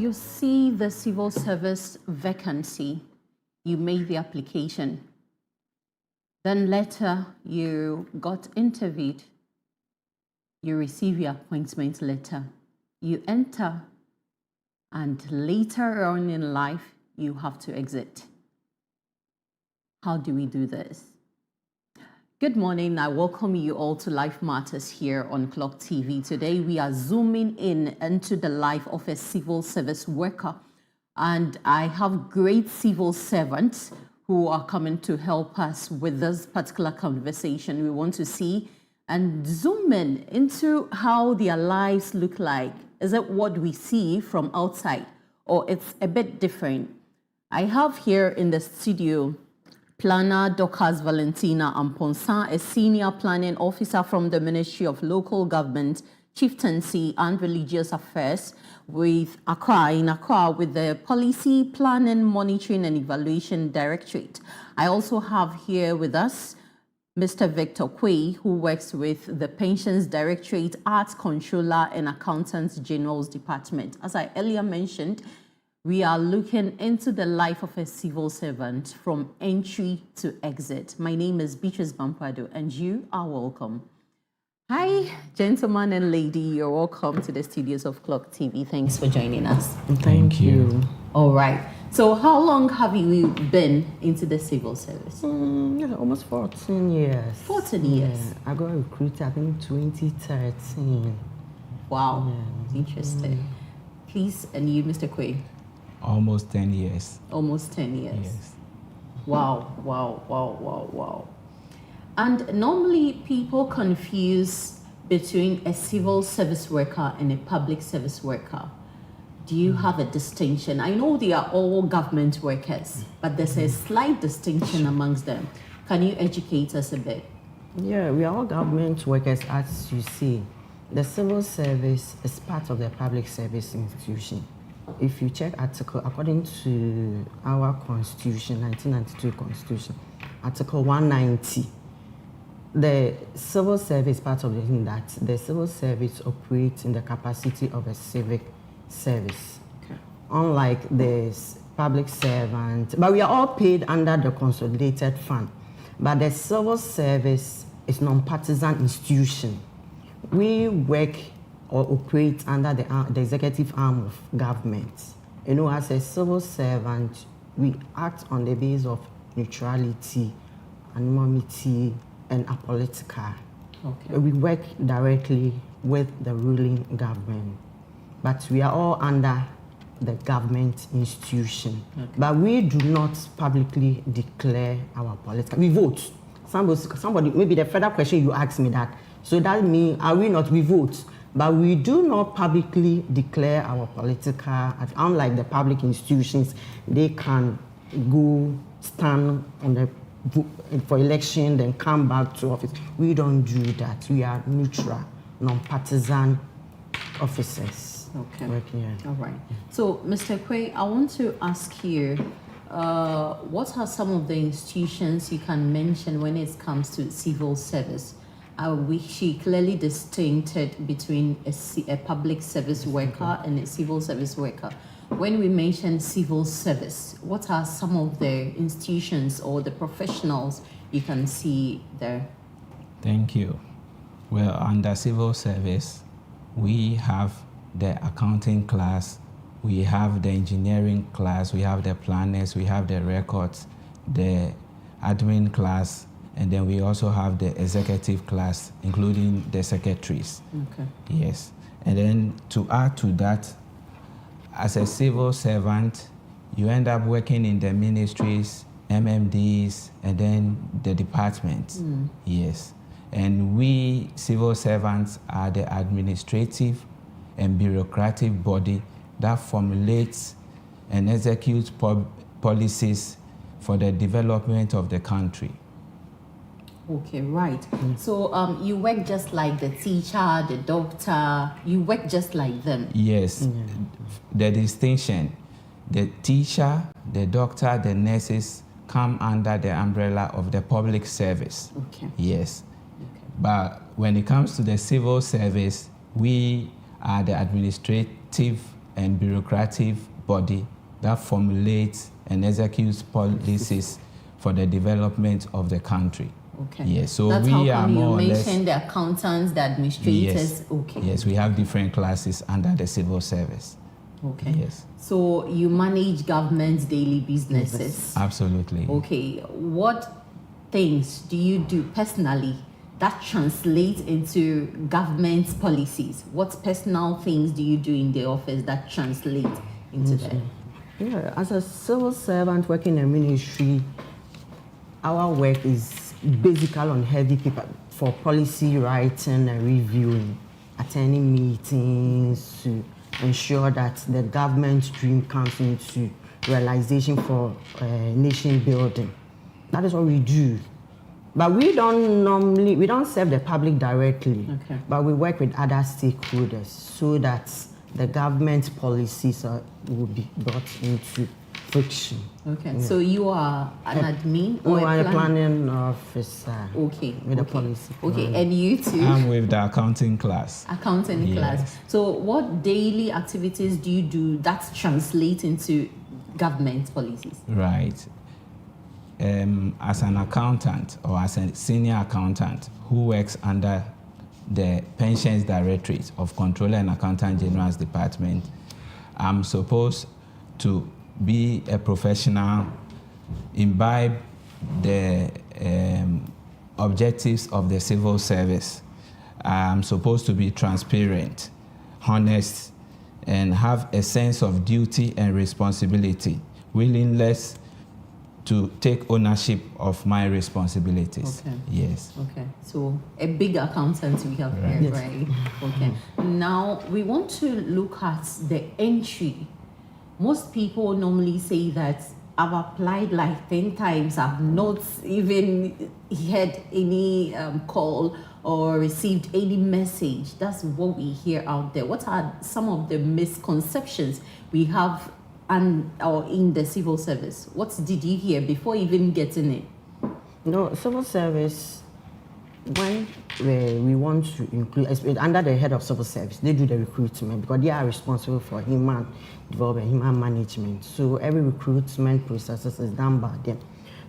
You see the civil service vacancy, you made the application, then later you got interviewed, you receive your appointment letter, you enter, and later on in life, you have to exit. How do we do this? Good morning. I welcome you all to Life Matters here on Clock TV. Today, we are zooming in into the life of a civil service worker. And I have great civil servants who are coming to help us with this particular conversation. We want to see and zoom in into how their lives look like. Is it what we see from outside, or it's a bit different? I have here in the studio Planner Dorcas Valentina Amponsa, a senior planning officer from the Ministry of Local Government, Chieftaincy and Religious Affairs with Accra with the Policy Planning, Monitoring and Evaluation Directorate. I also have here with us Mr. Victor Quay, who works with the Pensions Directorate, Arts Controller and Accountants General's Department. As I earlier mentioned, we are looking into the life of a civil servant from entry to exit. My name is Beatrice Bampardo, and you are welcome. Hi, gentlemen and lady. You're welcome to the studios of Clock TV. Thanks for joining us. Thank you. All right. So how long have you been into the civil service? Almost 14 years. 14 years. Yeah, I got recruited, I think, 2013. Wow. Interesting. Please, and you, Mr. Quay? Almost 10 years. Almost 10 years. Yes. Wow. And normally people confuse between a civil service worker and a public service worker. Do you have a distinction? I know they are all government workers, but there's a slight distinction amongst them. Can you educate us a bit? Yeah, we are all government workers, as you see. The civil service is part of the public service institution. If you check article, according to our constitution, 1992 constitution, article 190, the civil service is part of the thing that the civil service operates in the capacity of a civic service. Okay. Unlike the public servant, but we are all paid under the consolidated fund. But the civil service is non-partisan institution. We work or operate under the executive arm of government. You know, as a civil servant, we act on the basis of neutrality, anonymity, and apolitical. Okay. We work directly with the ruling government, but we are all under the government institution. Okay. But we do not publicly declare our political. We vote. Somebody, maybe the further question you asked me that. So that means, are we not? We vote. But we do not publicly declare our political, unlike the public institutions, they can go stand on the for election, then come back to office. We don't do that. We are neutral, non-partisan officers. Okay. All right. So, Mr. Quay, I want to ask you, what are some of the institutions you can mention when it comes to civil service? She clearly distincted between a public service worker and a civil service worker. When we mention civil service, what are some of the institutions or the professionals you can see there? Thank you. Well, under civil service, we have the accounting class, we have the engineering class, we have the planners, we have the records, the admin class, and then we also have the executive class, including the secretaries. Okay. Yes. And then to add to that, as a civil servant, you end up working in the ministries, MMDs, and then the departments. Yes. And we civil servants are the administrative and bureaucratic body that formulates and executes policies for the development of the country. Okay, right. So you work just like the teacher, the doctor, you work just like them. Yes. The distinction, the teacher, the doctor, the nurses come under the umbrella of the public service. Okay. Yes. Okay. But when it comes to the civil service, we are the administrative and bureaucratic body that formulates and executes policies for the development of the country. Okay. Yes, so that's we how are come more you or less. mentioned the accountants, the administrators. Yes. Okay. Yes, we have different classes under the civil service. Okay. Yes. So you manage government's daily businesses. Absolutely. Okay. What things do you do personally that translate into government policies? What personal things do you do in the office that translate into that? Yeah, as a civil servant working in a ministry, our work is basically on heavy paper for policy writing and reviewing, attending meetings to ensure that the government dream comes into realization for nation building. That is what we do. But we don't serve the public directly, Okay. but we work with other stakeholders so that the government policies will be brought into friction. Okay. So you are an admin or I'm a planner? planning officer. Okay. With the okay. policy. Okay. And you too? I'm with the accounting class. Accounting Yes. class. So what daily activities do you do that translate into government policies? Right. As an accountant or as a senior accountant who works under the Pensions Directorate of Controller and Accountant General's Department, I'm supposed to be a professional, imbibe the objectives of the civil service. I'm supposed to be transparent, honest, and have a sense of duty and responsibility, willingness to take ownership of my responsibilities. Okay. Yes. Okay, so a big accountant we have Right. here, Yes. right? Okay. Now we want to look at the entry. Most people normally say that I've applied like 10 times, I've not even had any call or received any message. That's what we hear out there. What are some of the misconceptions we have or in the civil service? What did you hear before even getting it? No, civil service, when we want to include, under the head of civil service, they do the recruitment because they are responsible for human development, human management. So every recruitment process is done by them.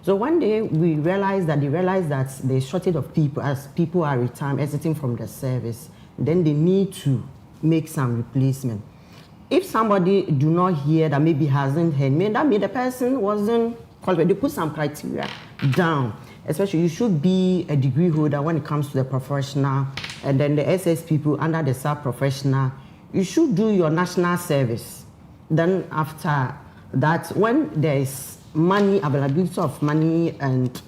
So one day they realize that there's shortage of people as people are retiring, exiting from the service. Then they need to make some replacement. If somebody do not hear that maybe hasn't heard, that means the person wasn't qualified. They put some criteria down. Especially you should be a degree holder when it comes to the professional, and then the SS people under the sub-professional. You should do your national service. Then after that, when there is money, availability of money and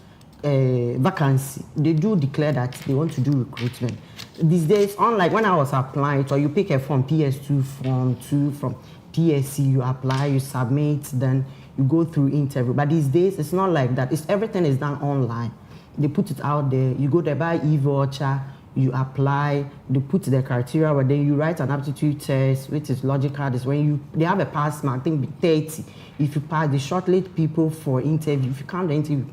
vacancy, they do declare that they want to do recruitment. These days, unlike when I was applying, so you pick a form, PS2 form 2 from PSC, you apply, you submit, then you go through interview. But these days, it's not like that. Everything is done online. They put it out there. You go there by e-voucher, you apply, they put the criteria, but then you write an aptitude test, which is logical. This when they have a pass mark, I think 30. If you pass, they shortlist people for interview. If you count the interview,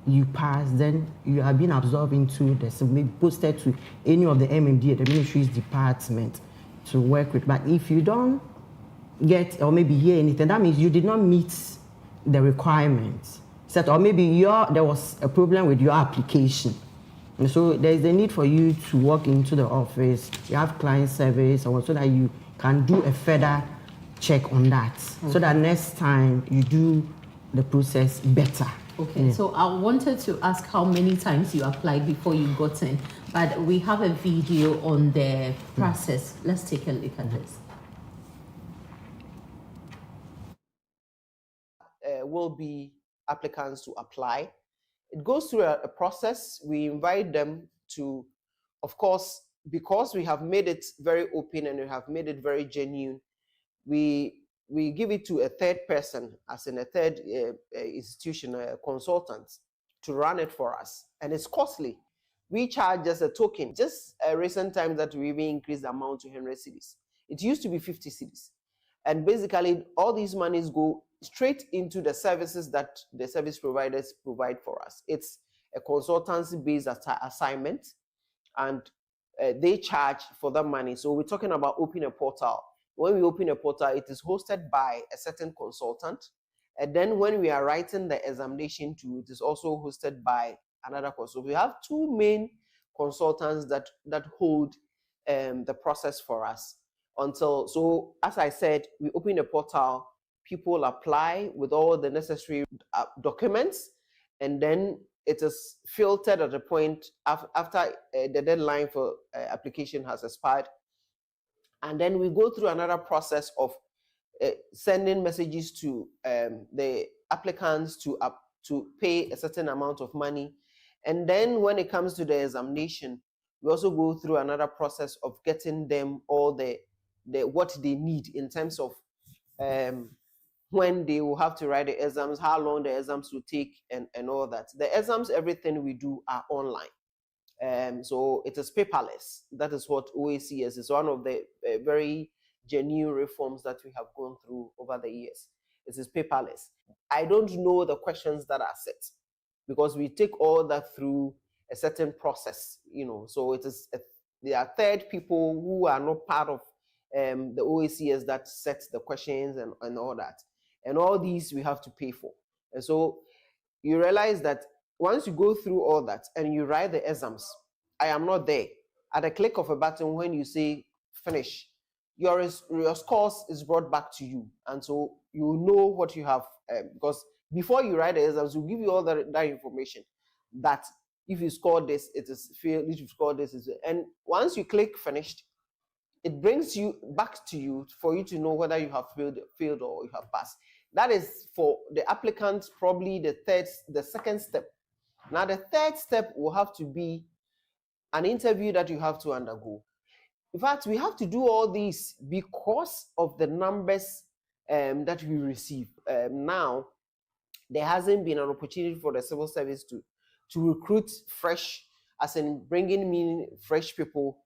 you pass, then you are being absorbed into the maybe posted to any of the MMD, the ministry's department to work with. But if you don't get or maybe hear anything, that means you did not meet the requirements set, or maybe there was a problem with your application. And so there is a need for you to walk into the office, you have client service, or so that you can do a further check on that, so that next time you do the process better. Okay, Yeah. so I wanted to ask how many times you applied before you got in, but we have a video on the process. Let's take a look at this. Will be applicants to apply. It goes through a process. We invite them to, of course, because we have made it very open and we have made it very genuine, we give it to a third person, as in a third institution, a consultant, to run it for us. And it's costly. We charge just a token. Just a recent time that we even increased the amount to 100 cedis. It used to be 50 cedis. And basically, all these monies go straight into the services that the service providers provide for us. It's a consultancy-based assignment, and they charge for that money. So we're talking about opening a portal. when we open a portal, it is hosted by a certain consultant. And then when we are writing the examination too, it is also hosted by another consultant. We have two main consultants that hold the process for us. So as I said, we open a portal, people apply with all the necessary documents, and then it is filtered at a point after the deadline for application has expired. And then we go through another process of sending messages to the applicants to pay a certain amount of money. And then when it comes to the examination, we also go through another process of getting them all the what they need in terms of when they will have to write the exams, how long the exams will take, and all that. The exams, everything we do are online. So it is paperless. That is what OACS is one of the very genuine reforms that we have gone through over the years. It is paperless. I don't know the questions that are set because we take all that through a certain process, so it is there are third people who are not part of the OACS that sets the questions and all that. And all these we have to pay for. And so you realize that once you go through all that and you write the exams, I am not there. At a click of a button, when you say finish, your scores is brought back to you. And so you know what you have, because before you write the exams, we'll give you all that information, that if you score this, it is failed. If you score this, and once you click finished, it brings you back to you for you to know whether you have failed or you have passed. That is for the applicant, probably the second step. Now, the third step will have to be an interview that you have to undergo. In fact, we have to do all these because of the numbers that we receive. Now, there hasn't been an opportunity for the civil service to recruit fresh, as in bringing in fresh people,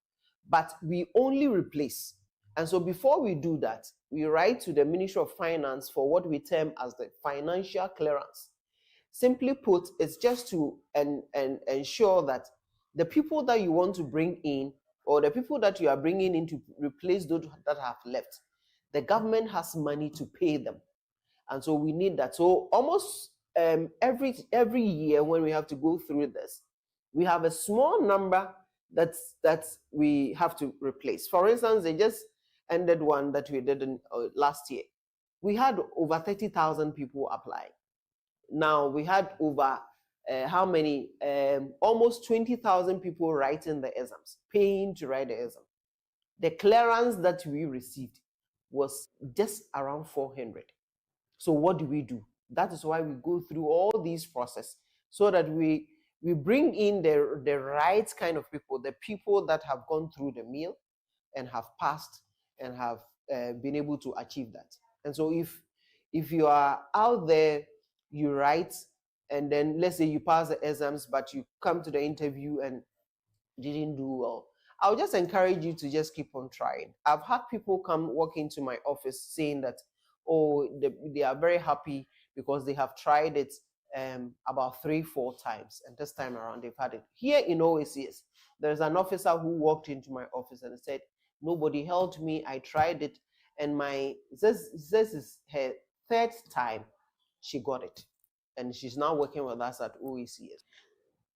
but we only replace. And so before we do that, we write to the Ministry of Finance for what we term as the financial clearance. Simply put, it's just to ensure that the people that you want to bring in, or the people that you are bringing in to replace those that have left, the government has money to pay them. And so we need that. So almost every year when we have to go through this, we have a small number that we have to replace. For instance, they just ended one that we did last year. We had over 30,000 people apply. Now we had over how many? Almost 20,000 people writing the exams, paying to write the exam. The clearance that we received was just around 400. So what do? That is why we go through all these processes, so that we bring in the right kind of people, the people that have gone through the mill and have passed and have been able to achieve that. And so if you are out there, you write, and then let's say you pass the exams, but you come to the interview and didn't do well, I'll just encourage you to just keep on trying. I've had people come walk into my office saying that, oh, they are very happy because they have tried it about 3-4 times, and this time around they've had it. Here in OACS, there's an officer who walked into my office and said, nobody helped me, I tried it, and this is her third time she got it, and she's now working with us at OACS.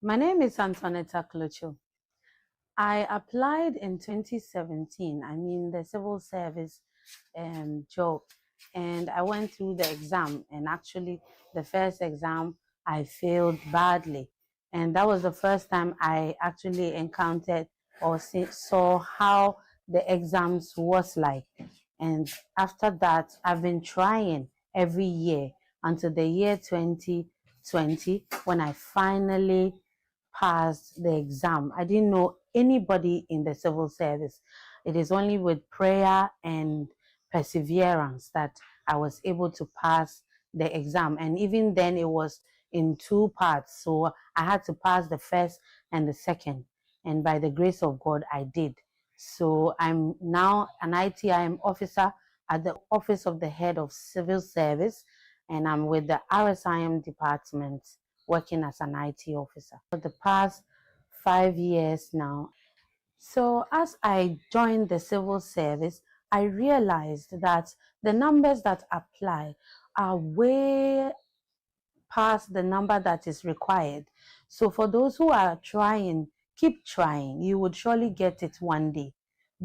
My name is Antoinetta Klocho. I applied in 2017, the civil service job, and I went through the exam, and actually the first exam I failed badly, and that was the first time I actually encountered or saw how the exams was like. And after that, I've been trying every year until the year 2020, when I finally passed the exam. I didn't know anybody in the civil service. It is only with prayer and perseverance that I was able to pass the exam. And even then, it was in 2 parts. So I had to pass the first and the second. And by the grace of God, I did. So I'm now an ITIM officer at the Office of the Head of Civil Service, and I'm with the RSIM department working as an IT officer for the past 5 years now. So as I joined the civil service, I realized that the numbers that apply are way past the number that is required. So for those who are trying, keep trying. You would surely get it one day.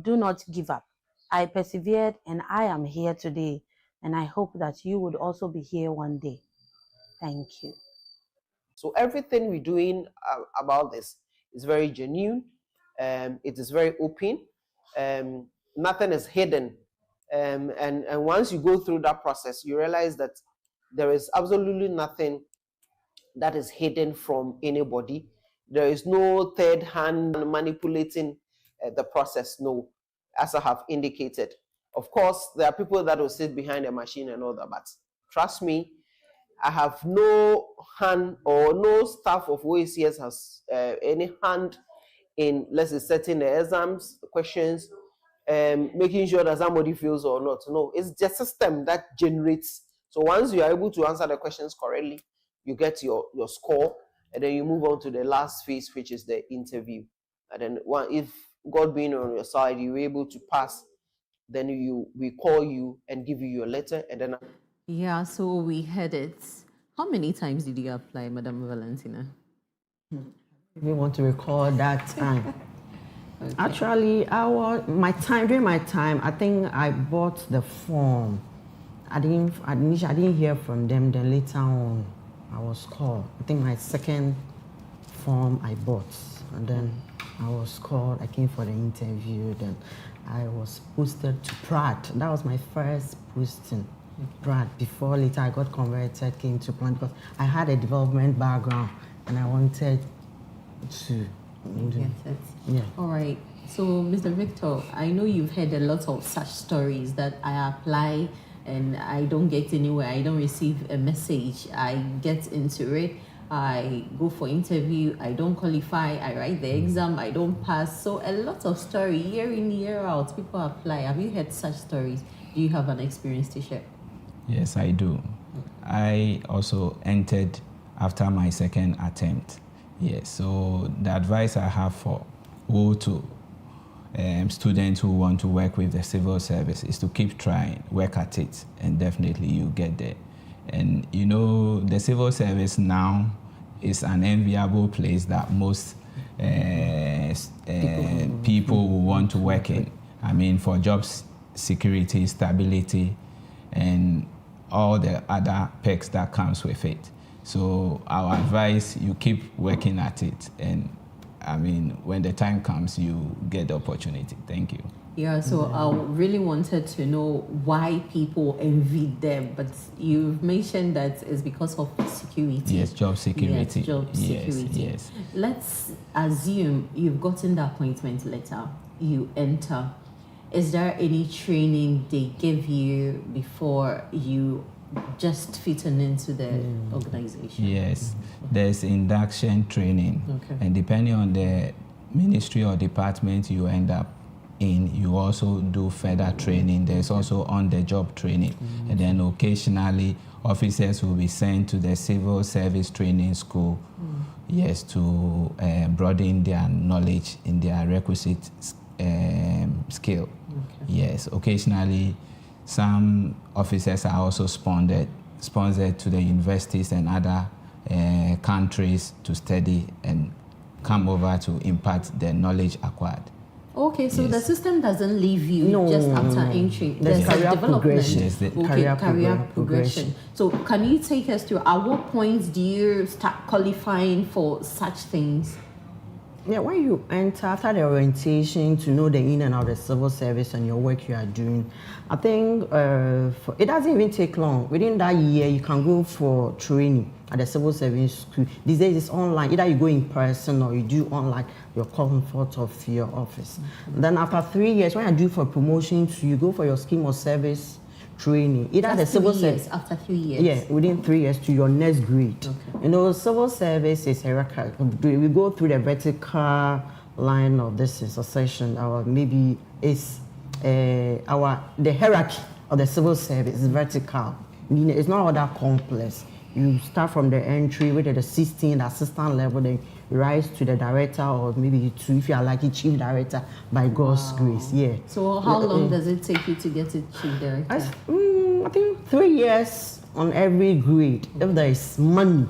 Do not give up. I persevered and I am here today. And I hope that you would also be here one day. Thank you. So everything we're doing about this is very genuine. It is very open. Nothing is hidden. And once you go through that process, you realize that there is absolutely nothing that is hidden from anybody. There is no third hand manipulating the process. No, as I have indicated. Of course, there are people that will sit behind a machine and all that, but trust me, I have no hand or no staff of OACS has any hand in, let's say, setting the exams, questions, making sure that somebody feels or not. No, it's the system that generates. So once you are able to answer the questions correctly, you get your score, and then you move on to the last phase, which is the interview. And then if God being on your side, you're able to pass, then we call you and give you your letter, and then Yeah, so we had it. How many times did you apply, Madam Valentina? If you want to recall that time. Okay. Actually, during my time, I think I bought the form. I didn't hear from them. Then later on, I was called. I think my second form I bought, and then I was called. I came for the interview. Then I was posted to Pratt. That was my first posting. Pratt. Before later I got converted, came to Plant because I had a development background and I wanted to get it. Yeah. All right. So, Mr. Victor, I know you've heard a lot of such stories that I apply and I don't get anywhere. I don't receive a message. I get into it. I go for interview. I don't qualify. I write the exam. I don't pass. So a lot of story year in, year out. People apply. Have you heard such stories? Do you have an experience to share? Yes, I do. I also entered after my second attempt. Yes, so the advice I have for all students who want to work with the civil service is to keep trying, work at it, and definitely you get there. And you know, the civil service now is an enviable place that most people will want to work in. I mean, for jobs, security, stability, and all the other perks that comes with it. So our advice, you keep working at it, and I mean, when the time comes, you get the opportunity. Thank you. Yeah, so I really wanted to know why people envy them, but you've mentioned that it's because of security. Yes, job security. Yes, job security. Yes. Let's assume you've gotten the appointment letter, you enter. Is there any training they give you before you just fitting into the organization? Yes, there's induction training. Okay. And depending on the ministry or department you end up in, you also do further training. There's also on-the-job training. And then occasionally, officers will be sent to the civil service training school, yes, to broaden their knowledge in their requisite skill. Okay. Yes, occasionally some officers are also sponsored to the universities and other countries to study and come over to impart the knowledge acquired. Okay, so yes. The system doesn't leave you just after entry. There's a development. Progression. Yes, career progression. So can you take us through at what points do you start qualifying for such things? Yeah, when you enter after the orientation to know the in and out of the civil service and your work you are doing, I think it doesn't even take long. Within that year, you can go for training at the civil service school. These days it's online. Either you go in person or you do online, your comfort of your office. Then after 3 years, when I do for promotion, you go for your scheme of service training. Either the civil service after 3 years. Yeah, within 3 years to your next grade. Okay. You know, civil service is hierarchical. We go through the vertical line of this succession, or maybe it's the hierarchy of the civil service is vertical. Meaning it's not all that complex. You start from the entry with the assistant, assistant level, then you rise to the director, or maybe to, if you are lucky, chief director by God's grace. Yeah. So how long does it take you to get to chief director? I think 3 years on every grade. If there is money,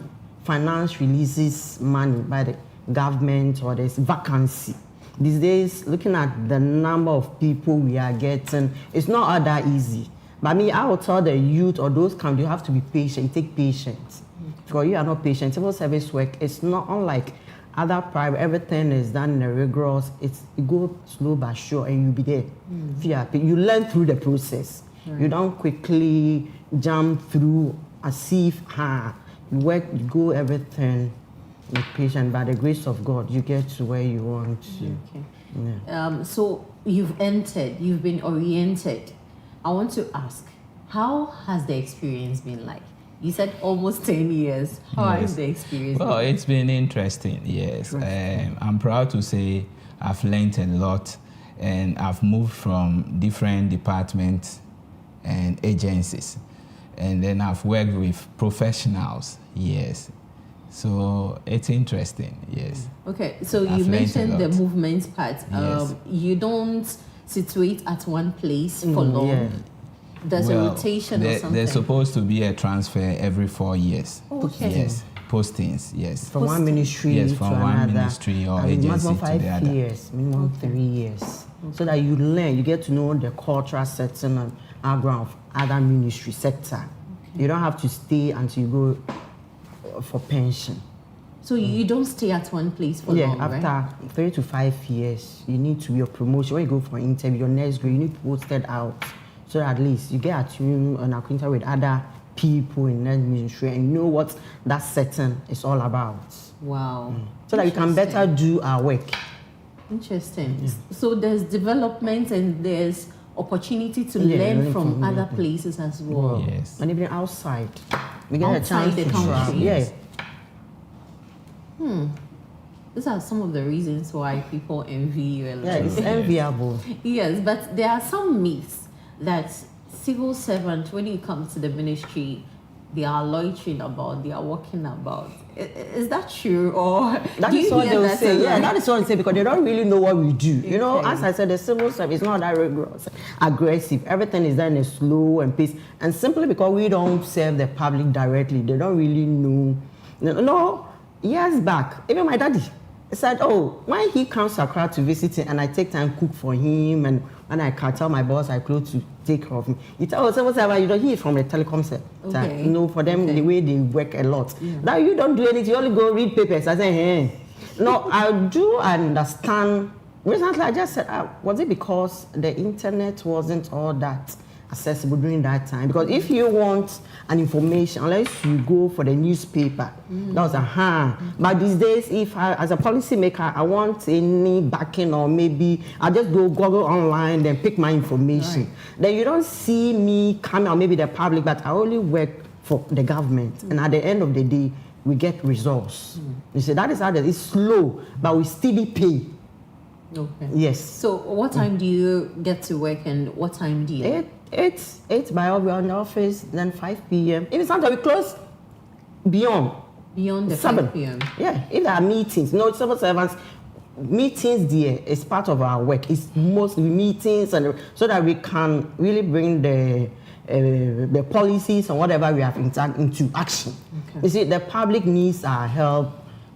finance releases money by the government, or there's vacancy. These days, looking at the number of people we are getting, it's not all that easy. But I will tell the youth or those kind, you have to be patient, take patience. Because you are not patient. Civil service work, it's not unlike other private, everything is done in a rigorous, it goes slow but sure, and you'll be there. You learn through the process. You don't quickly jump through as if, you work, you go everything with patience. By the grace of God, you get to where you want to. Okay. Yeah. So you've entered, you've been oriented. I want to ask, how has the experience been like? You said almost 10 years. How has the experience Well, been? it's been interesting, yes. I'm proud to say I've learned a lot, and I've moved from different departments and agencies. And then I've worked with professionals, yes. So it's interesting, yes. Okay, so I've you learned a mentioned the lot. movement part. Yes. You don't situate at one place for long. Yeah. There's a rotation or something. There's supposed to be a transfer every 4 years. Okay. Yes, postings, yes. From one ministry Yes, to from one another. ministry or And agency maximum to 5 the other. years, minimum 3 years. So that you learn, you get to know the cultural setting and background of other ministry sector. You don't have to stay until you go for pension. So you don't stay at one place for long, right? After 3 to 5 years, you need to be a promotion. When you go for interview, your next grade, you need to post it out. So at least you get attuned and acquainted with other people in that ministry and you know what that setting is all about. Wow. So that you can better do our work. Interesting. So there's development and there's opportunity to Yeah, learn learning from from other other places as well. Yes. And even outside. We get Outside a chance the to country. travel. Yeah. These are some of the reasons why people envy you a lot. Yeah, it's enviable. Yes, but there are some myths that civil servants, when you come to the ministry, they are loitering about, they are walking about. Is that true, or That do is you what hear they'll that say. a Yeah, lot? that is what they say because they don't really know what we do. You know, Okay. as I said, the civil service is not that rigorous, aggressive. Everything is done in a slow and pace. And simply because we don't serve the public directly, they don't really know. No, years back, even my daddy said, oh, when he comes to Accra to visit him and I take time cook for him and when I can tell my boss I close to take care of him. He tells us, whatever, you know, he is from the telecom sector. Okay. You know, for them, Okay. the way they work a lot. Now you don't do anything, you only go read papers. I say, hey. No, I do understand. Recently, I just said, was it because the internet wasn't all that accessible during that time? Because if you want an information, unless you go for the newspaper, that was But these days, if I, as a policymaker, I want any backing or maybe I just go Google online, then pick my information. Then you don't see me coming or maybe the public, but I only work for the government. And at the end of the day, we get results. You see, that is how it's slow, but we still pay. Okay. Yes. So what time do you get to work and what time do you? 8 by all, we're in the office, then 5 p.m. Even sometimes we close beyond Beyond the 7 5 p.m. Yeah, if there are meetings, no, civil servants, meetings there is part of our work. It's mostly meetings, and so that we can really bring the policies and whatever we have into action. Okay. You see, the public needs our help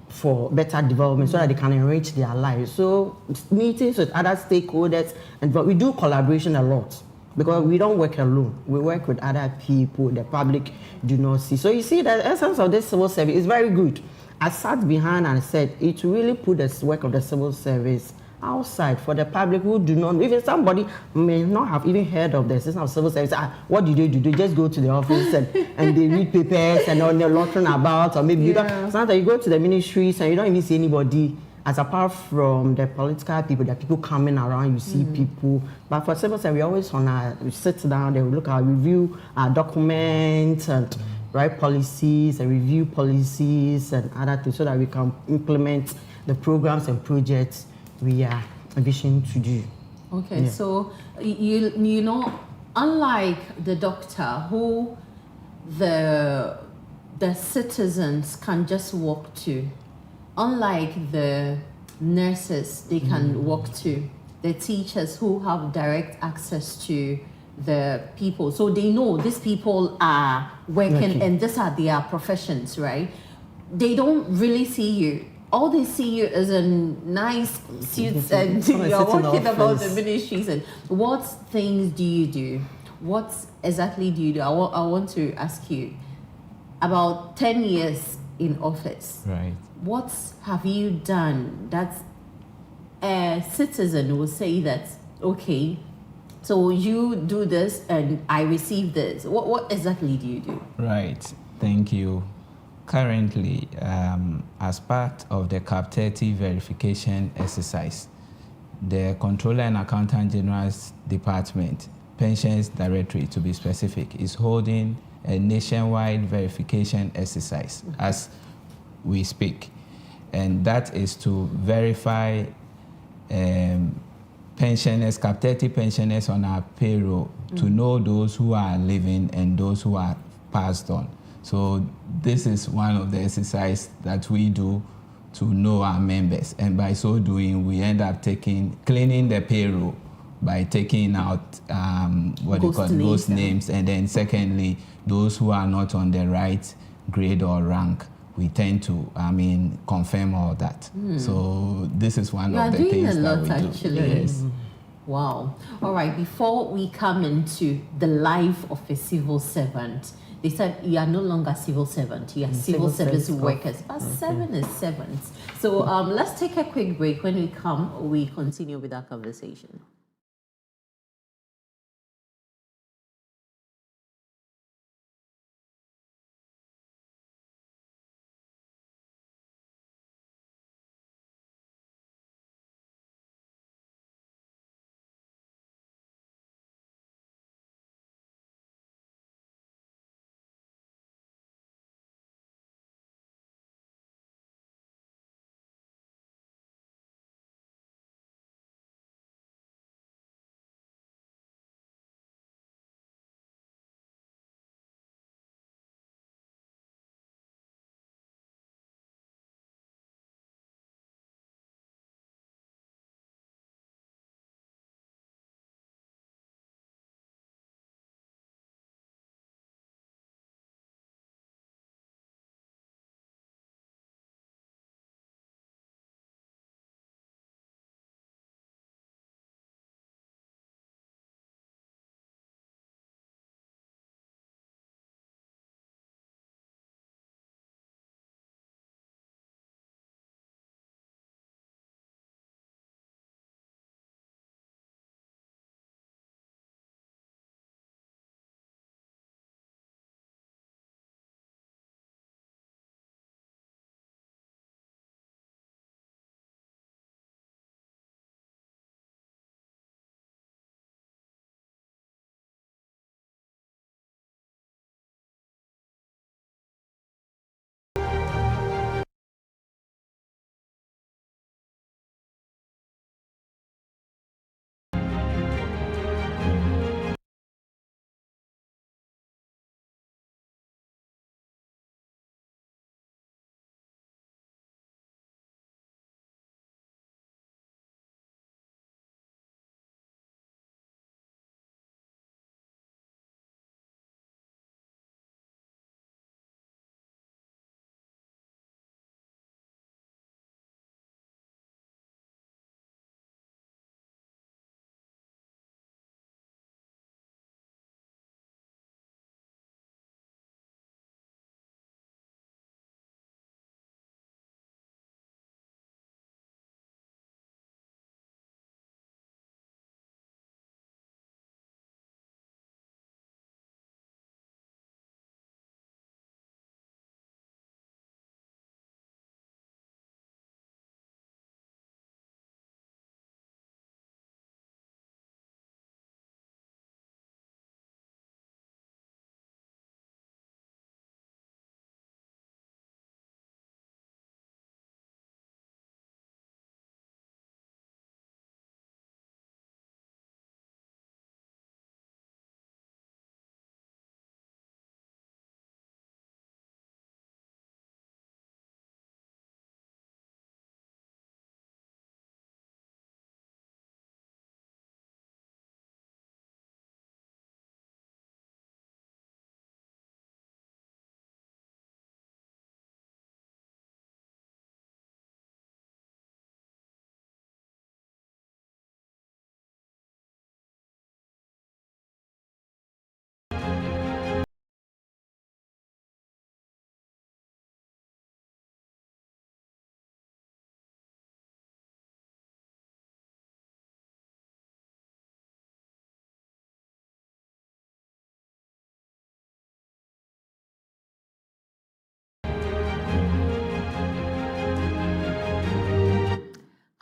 for better development so that they can enrich their lives. So meetings with other stakeholders, but we do collaboration a lot because we don't work alone. We work with other people the public do not see. So you see, the essence of this civil service is very good. I sat behind and said it really put the work of the civil service outside for the public who do not, even somebody may not have even heard of the system of civil service. What do? They just go to the office and they read papers and they're loitering about, or maybe you don't. Sometimes you go to the ministries and you don't even see anybody. As apart from the political people, the people coming around, you see people. But for civil service, we always we sit down, they will look at, review our documents and write policies and review policies and other things so that we can implement the programs and projects we are ambition to do. Okay, Yeah. so you know, unlike the doctor who the the citizens can just walk to, unlike the nurses, they can walk to, the teachers who have direct access to the people. So they know these people are working and these are their professions, right? They don't really see you. All they see you is in nice suits and you're walking about the ministries. And what things do you do? What exactly do you do? I want to ask you, about 10 years in office, Right. what have you done that a citizen will say that, okay, so you do this and I receive this? What exactly do you do? Right. Thank you. Currently, as part of the CAP 30 verification exercise, the Controller and Accountant General's Department, Pensions Directorate to be specific, is holding a nationwide verification exercise as we speak. And that is to verify pensioners, CAP 30 pensioners on our payroll, to know those who are living and those who are passed on. So this is one of the exercises that we do to know our members, and by so doing, we end up cleaning the payroll by taking out ghost names, and then secondly, those who are not on the right grade or rank, we tend to, confirm all that. So this is one of the things that we do. Actually. Yes. Wow. All right. Before we come into the life of a civil servant, they said you are no longer civil servant, you are civil service workers. But 7 is servants. So let's take a quick break. When we come, we continue with our conversation.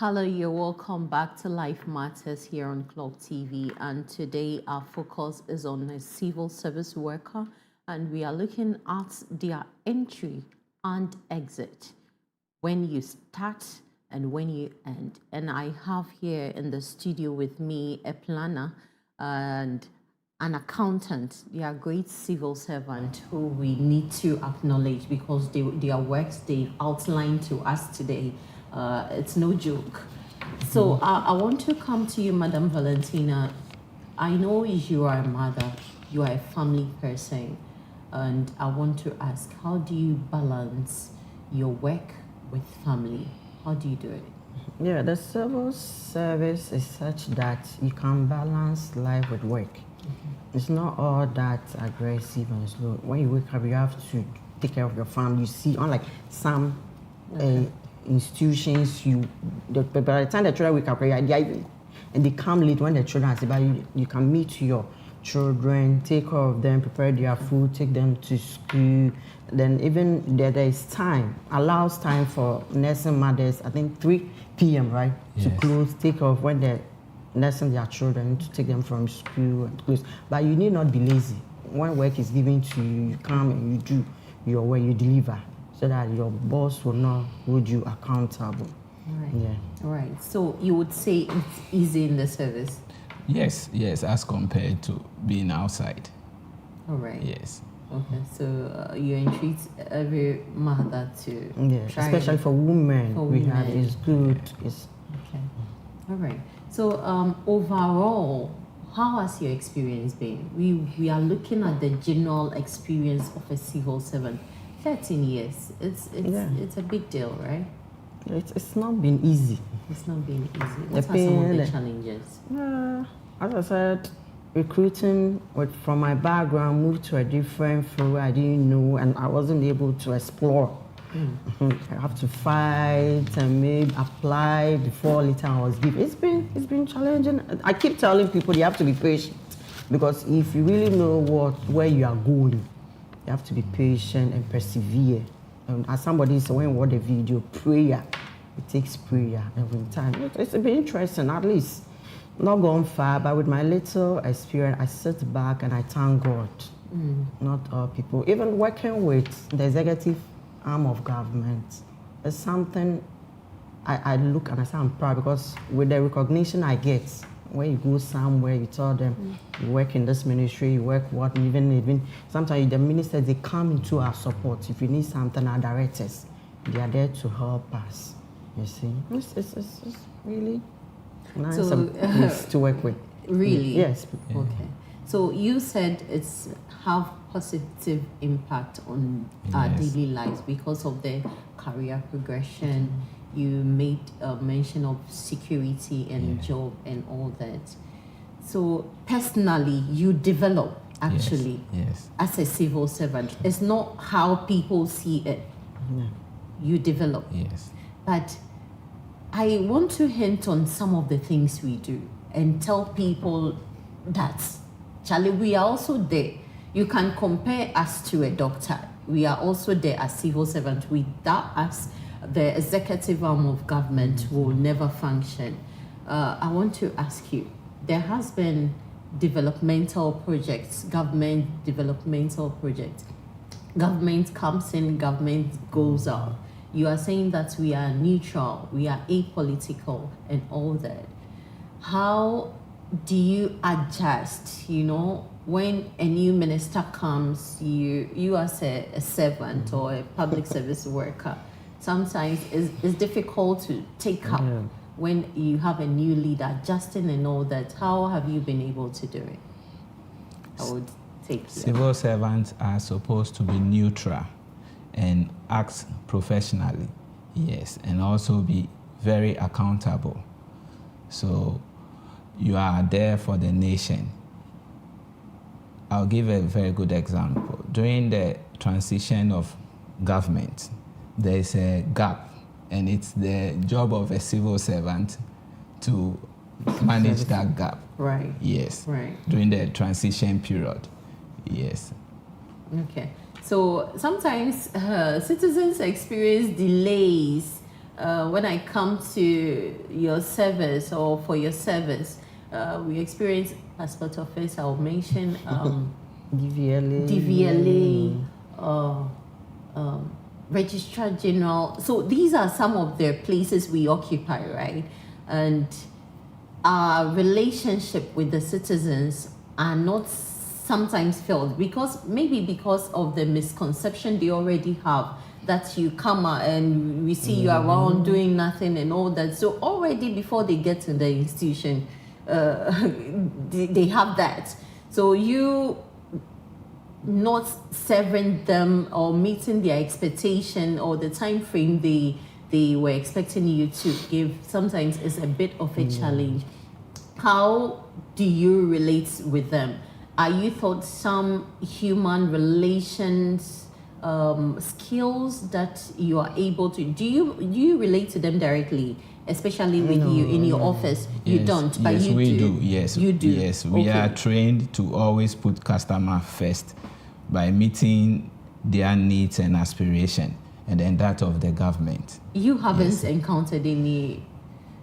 Hello, you're welcome back to Life Matters here on Clock TV. And today our focus is on a civil service worker, and we are looking at their entry and exit, when you start and when you end. And I have here in the studio with me a planner and an accountant. They are great civil servants who we need to acknowledge because their works they outlined to us today. It's no joke. So I want to come to you, Madam Valentina. I know you are a mother, you are a family person, and I want to ask, how do you balance your work with family? How do you do it? Yeah, the civil service is such that you can balance life with work. It's not all that aggressive and slow. When you wake up, you have to take care of your family. You see, unlike some institutions, by the time the children wake up, and they come late when the children are asleep, but you can meet your children, take care of them, prepare their food, take them to school. Then even there is time, allows time for nursing mothers, I think 3 p.m., right? Yes. To close, take care of when they're nursing their children, to take them from school and close. But you need not be lazy. When work is given to you, you come and you do your work, you deliver, so that your boss will not hold you accountable. Right. Yeah. All right. So you would say it's easy in the service? Yes, as compared to being outside. All right. Yes. Okay. So you entreat every mother to Yeah, try especially for women, For we have women. it's good. It's Okay. All right. So overall, how has your experience been? We are looking at the general experience of a civil servant. 13 years. It's a big deal, right? it's not been easy. It's not been easy. What The are some of the pain, challenges? As I said, recruiting from my background, moved to a different field where I didn't know and I wasn't able to explore. I have to fight and maybe apply before later I was given. It's been challenging. I keep telling people you have to be patient, because if you really know where you are going, you have to be patient and persevere. As somebody said when we watch the video, prayer, it takes prayer every time. It's been interesting, at least. Not gone far, but with my little experience, I sit back and I thank God. Not all people. Even working with the executive arm of government is something I look and I say I'm proud, because with the recognition I get, when you go somewhere, you tell them you work in this ministry, you work what, even sometimes the ministers, they come into our support. If you need something, our directors, they are there to help us. You see, it's really nice So, and pleased to work with. Really? Yes. Okay. So you said it's have positive impact on our Yes. daily lives because of the career progression. You made a mention of security and job and all that. So personally, you develop actually Yes. as a civil servant. It's not how people see it. You develop. Yes. But I want to hint on some of the things we do and tell people that, Charlie, we are also there. You can compare us to a doctor. We are also there as civil servants. Without us, the executive arm of government will never function. I want to ask you, there has been developmental projects, government developmental projects. Government comes in, government goes out. You are saying that we are neutral, we are apolitical and all that. How do you adjust, when a new minister comes, you as a servant or a public service worker, sometimes it's difficult to take up when you have a new leader, adjusting and all that. How have you been able to do it? I would take you. Civil servants are supposed to be neutral and act professionally, yes, and also be very accountable. So you are there for the nation. I'll give a very good example. During the transition of government, there is a gap, and it's the job of a civil servant to manage that gap. Right. Yes. Right. During the transition period. Yes. Okay. So sometimes citizens experience delays when I come to your service or for your service, we experience passport office. I'll mention DVLA, Registrar General. So these are some of the places we occupy, right? And our relationship with the citizens are not sometimes felt because of the misconception they already have that you come out and we see you around doing nothing and all that. So already before they get to the institution, they have that. So you not serving them or meeting their expectation or the time frame they were expecting you to give sometimes is a bit of a challenge. How do you relate with them? Are you taught some human relations skills that you are able to? Do you relate to them directly, especially with you in your office? You don't, but yes, you we do. Yes, you do. Yes, we are trained to always put customer first by meeting their needs and aspiration, and then that of the government. You haven't encountered any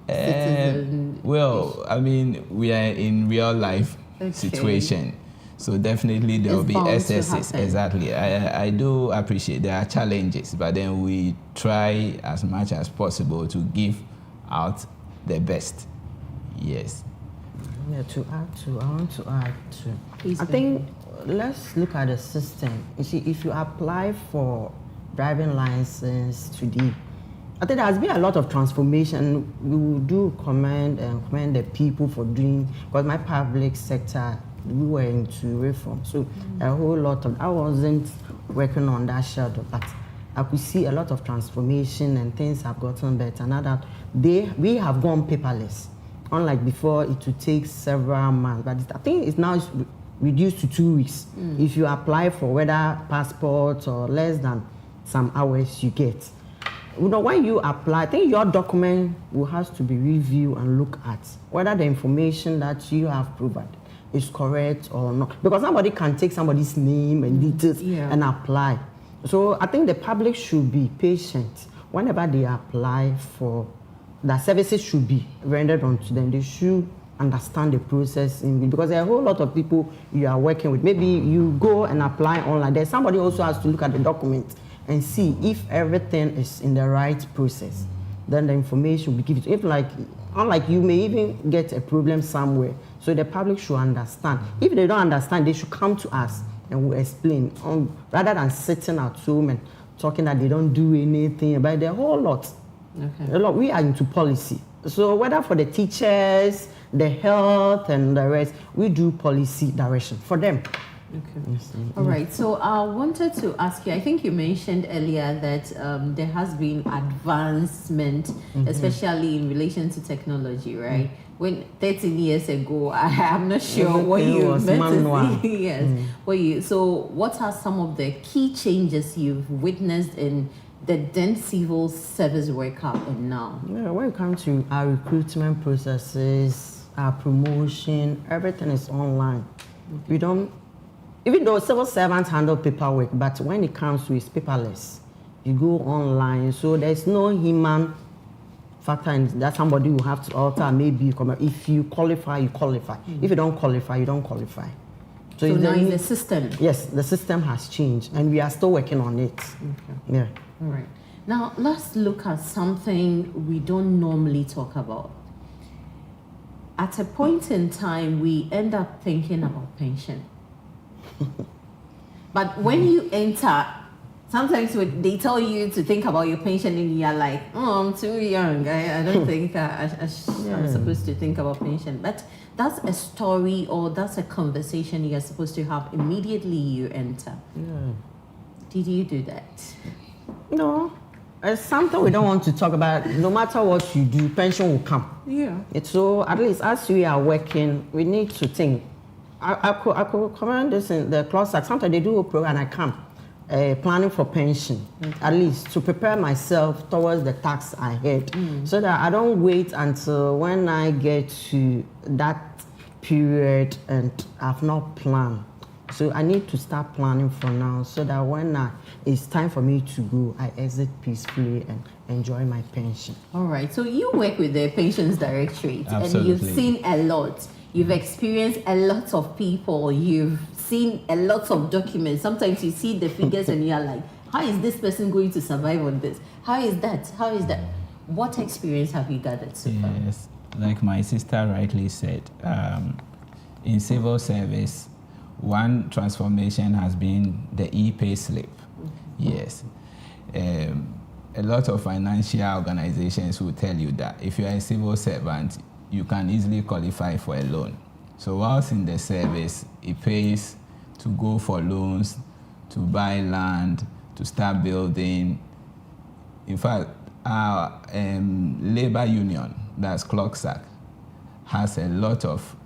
citizen well, I mean, we are in real life situation, so definitely there will It's be bound to excesses. happen. Exactly. I do appreciate there are challenges, but then we try as much as possible to give out the best. Yes. Yeah, I want to add to. Please I go think let's look at the system. You see, if you apply for driving license today, I think there has been a lot of transformation. We do commend the people for doing, because my public sector, we were into reform. So a whole lot of, I wasn't working on that shadow, but I could see a lot of transformation and things have gotten better. Now that we have gone paperless. Unlike before, it would take several months, but I think it's now reduced to 2 weeks. If you apply for whether passport or less than some hours, you get. You know, when you apply, I think your document will have to be reviewed and look at whether the information that you have provided is correct or not. Because somebody can take somebody's name and details and apply. So I think the public should be patient whenever they apply for that services should be rendered onto them. They should understand the process because there are a whole lot of people you are working with. Maybe you go and apply online. There's somebody also has to look at the document and see if everything is in the right process. Then the information will be given. If unlike you may even get a problem somewhere. So the public should understand. If they don't understand, they should come to us and we'll explain. Rather than sitting at home and talking that they don't do anything about the whole lot. Okay. A lot. We are into policy. So whether for the teachers, the health and the rest, we do policy direction for them. Okay. All right. So I wanted to ask you, I think you mentioned earlier that there has been advancement, especially in relation to technology, right? When 13 years ago, I'm not sure what Everything you was meant to manual. say. Yes. So what are some of the key changes you've witnessed in the then civil service worker and now? Yeah, when it comes to our recruitment processes, our promotion, everything is online. We don't, even though civil servants handle paperwork, but when it comes to it's paperless, you go online. So there's no human factor in that somebody will have to alter. Maybe you come, if you qualify, you qualify. If you don't qualify, you don't qualify. So now in the system. Yes, the system has changed and we are still working on it. Okay. Yeah. All right. Now, let's look at something we don't normally talk about. At a point in time, we end up thinking about pension. But when you enter, sometimes they tell you to think about your pension and you're like, oh, I'm too young. I don't think I'm supposed to think about pension. But that's a story or that's a conversation you're supposed to have immediately you enter. Yeah. Did you do that? No, it's something we don't want to talk about. No matter what you do, pension will come. Yeah. So at least as we are working, we need to think. I could comment this in the class. Sometimes they do a program and I come planning for pension, at least to prepare myself towards the tax ahead, so that I don't wait until when I get to that period and I've not planned. So I need to start planning for now so that when it's time for me to go, I exit peacefully and enjoy my pension. All right. So you work with the Pensions Directorate, and Absolutely. you've seen a lot. You've experienced a lot of people. You've seen a lot of documents. Sometimes you see the figures and you're like, how is this person going to survive on this? How is that? How is that? What experience have you gathered so far? Yes, like my sister rightly said, in civil service, one transformation has been the e-pay slip. Yes. A lot of financial organizations will tell you that if you are a civil servant, you can easily qualify for a loan. So whilst in the service, it pays to go for loans, to buy land, to start building. In fact, our labor union, that's CLOCSAC, has a lot of,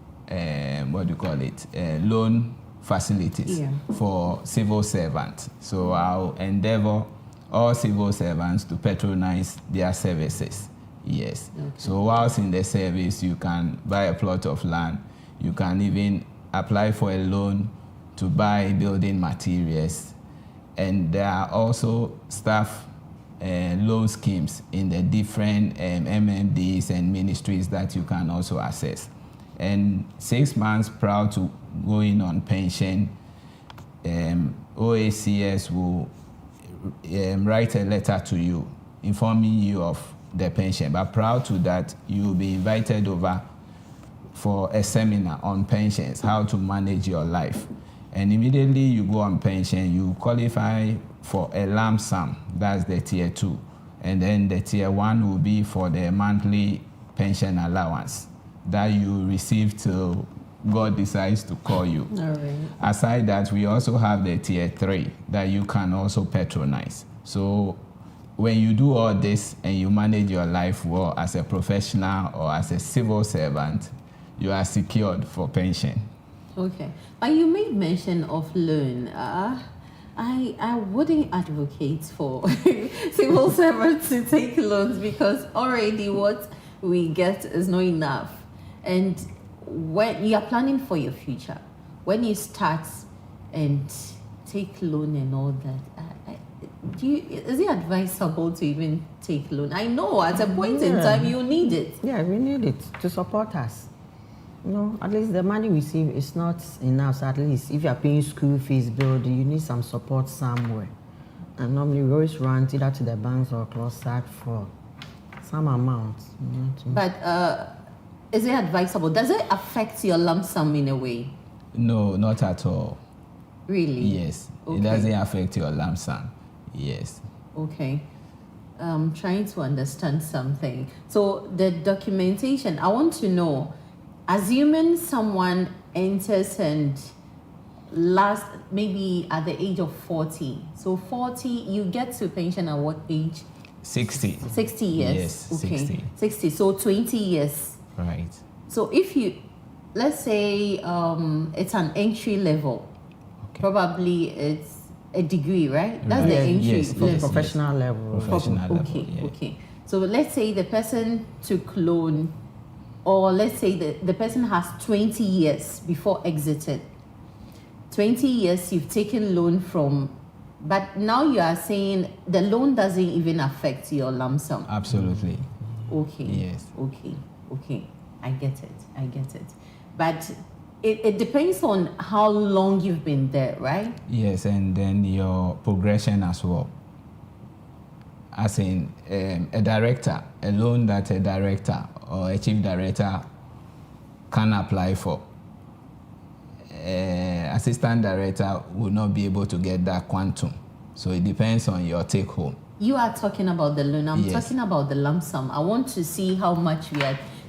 loan facilities Yeah. for civil servants. So I'll endeavor all civil servants to patronize their services. Yes. Okay. So whilst in the service, you can buy a plot of land. You can even apply for a loan to buy building materials. And there are also staff loan schemes in the different MMDs and ministries that you can also access. And 6 months prior to going on pension, OACS will write a letter to you informing you of the pension. But prior to that, you will be invited over for a seminar on pensions, how to manage your life. And immediately you go on pension, you qualify for a lump sum, that's the tier 2. And then the tier 1 will be for the monthly pension allowance that you receive till God decides to call you. All right. Aside that, we also have the tier 3 that you can also patronize. So when you do all this and you manage your life well as a professional or as a civil servant, you are secured for pension. Okay. But you made mention of loan. I wouldn't advocate for civil servants to take loans because already what we get is not enough. And when you are planning for your future, when you start and take loan and all that, is it advisable to even take loan? I know at a point in time you need it. Yeah, we need it to support us. At least the money we receive is not enough. So at least if you are paying school fees, bill, you need some support somewhere. And normally we always run either to the banks or CLOCSAC for some amount. But is it advisable? Does it affect your lump sum in a way? No, not at all. Really? Yes. Okay. It doesn't affect your lump sum. Yes. Okay. I'm trying to understand something. So the documentation, I want to know, assuming someone enters and last maybe at the age of 40. So 40, you get to pension at what age? 60. 60 years. Yes, Okay. 60. 60. So 20 years. Right. So if you, let's say it's an entry level, Okay. probably it's a degree, right? That's the Right. entry Yes, level. yes. Professional level. Professional level, Okay, yeah. okay. So let's say the person took loan, or let's say the person has 20 years before exited. 20 years you've taken loan from, but now you are saying the loan doesn't even affect your lump sum. Absolutely. Okay. Yes. Okay. I get it. But it depends on how long you've been there, right? Yes, and then your progression as well. As in a director, a loan that a director or a chief director can apply for. Assistant director will not be able to get that quantum. So it depends on your take home. You are talking about the loan. I'm Yes. talking about the lump sum. I want to see how much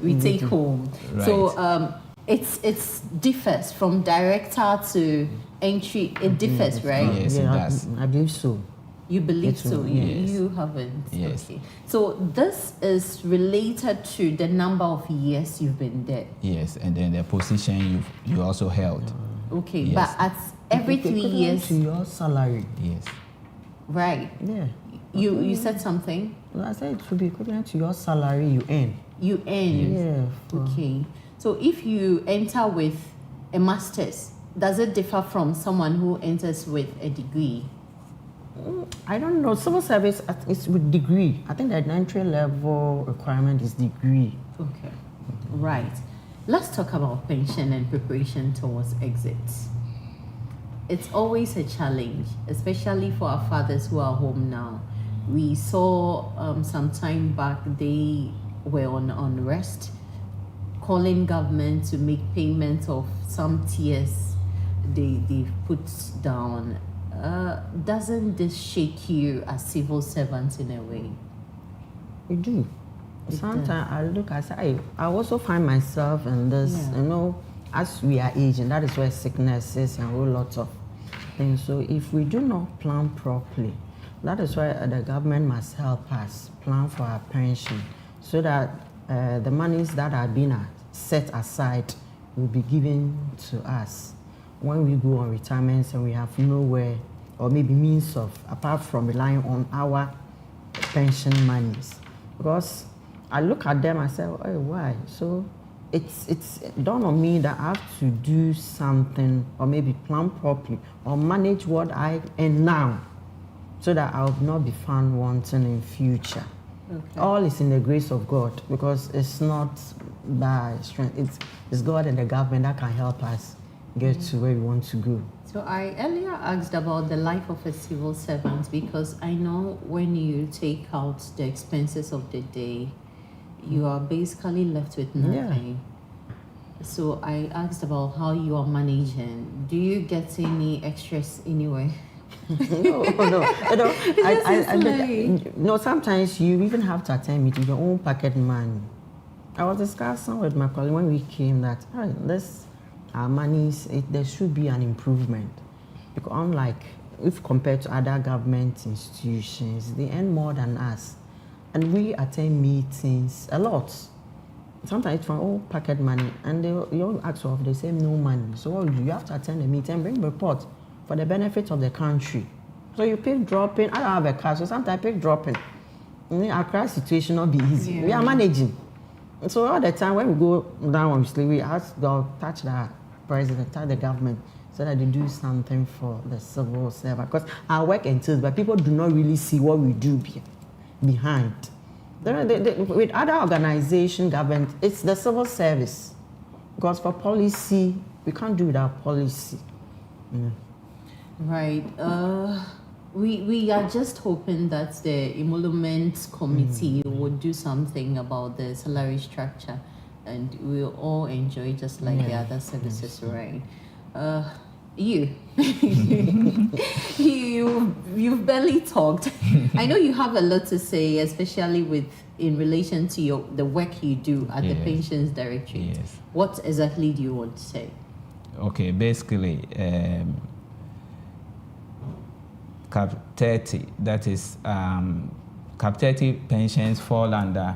we take home. So it's differs from director to entry. It differs, right? Yes, it does. I believe so. You believe so? Yes. You haven't. Yes. Okay. So this is related to the number of years you've been there. Yes, and then the position you also held. Okay. Yes. But at every 3 Equivalent years, to your salary. Yes. right? Yeah. You said something. No, I said it should be equivalent to your salary you earn. You earn. Yeah. Okay. So if you enter with a master's, does it differ from someone who enters with a degree? I don't know. Civil service is with degree. I think the entry level requirement is degree. Okay, right. Let's talk about pension and preparation towards exit. It's always a challenge, especially for our fathers who are home now. We saw some time back they were on unrest, calling government to make payments of some tiers they put down. Doesn't this shake you as civil servants in a way? We do. Sometimes I look, I say, I also find myself in this, as we are aging, that is where sickness is and a whole lot of things. So if we do not plan properly, that is why the government must help us plan for our pension so that the monies that are being set aside will be given to us when we go on retirement and we have nowhere or maybe means of, apart from relying on our pension monies. Because I look at them and say, oh, why? So it's dawned on me that I have to do something or maybe plan properly or manage what I earn now so that I will not be found wanting in future. Okay. All is in the grace of God because it's not by strength. It's God and the government that can help us get to where we want to go. So I earlier asked about the life of a civil servant because I know when you take out the expenses of the day, you are basically left with nothing. Yeah. So I asked about how you are managing. Do you get any extras anyway? No, sometimes you even have to attend meeting your own pocket money. I was discussing with my colleague when we came that our monies, there should be an improvement. Because unlike if compared to other government institutions, they earn more than us. And we attend meetings a lot. Sometimes it's from all pocket money. And you ask for, they say no money. So what you have to attend a meeting and bring report for the benefit of the country. So you pick dropping. I don't have a car, so sometimes I pick dropping. Our crash situation not be easy. Yeah. We are managing. So all the time when we go down on slavery, we ask God, touch the president, touch the government, so that they do something for the civil servant. Because our work entails, but people do not really see what we do behind. With other organization, government, it's the civil service. Because for policy, we can't do without policy. Yeah. Right. We are just hoping that the emolument committee would do something about the salary structure and we'll all enjoy just like the other services, right? You've barely talked. I know you have a lot to say, especially in relation to the work you do at the Pensions Directorate. Yes. What exactly do you want to say? Okay, basically, Cap 30, that is, Cap 30 pensions fall under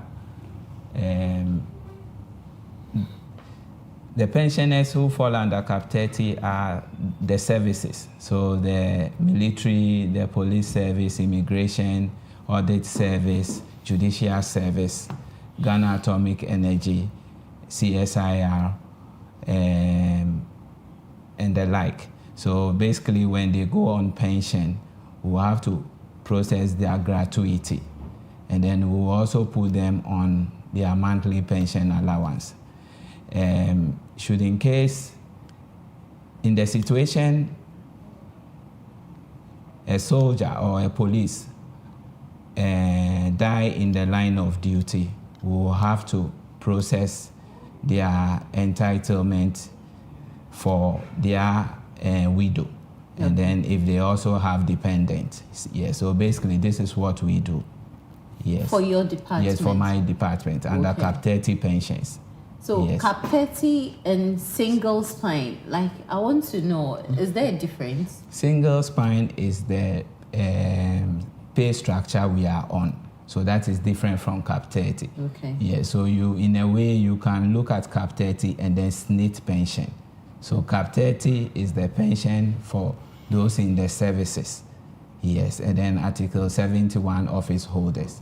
the pensioners who fall under Cap 30 are the services. So the military, the police service, immigration, audit service, judicial service, Ghana Atomic Energy, CSIR, and the like. So basically when they go on pension, we'll have to process their gratuity. And then we'll also put them on their monthly pension allowance. Should in case, in the situation, a soldier or a police die in the line of duty, we will have to process their entitlement for their widow. Okay. And then if they also have dependents. So basically this is what we do. Yes. For your department? Yes, for my department, under Cap 30 pensions. So Cap 30 and single spine, like I want to know, is there a difference? Single spine is the pay structure we are on. So that is different from Cap 30. Okay. Yeah, so you, in a way, you can look at Cap 30 and then SNIT pension. So Cap 30 is the pension for those in the services. Yes, and then Article 71 office holders.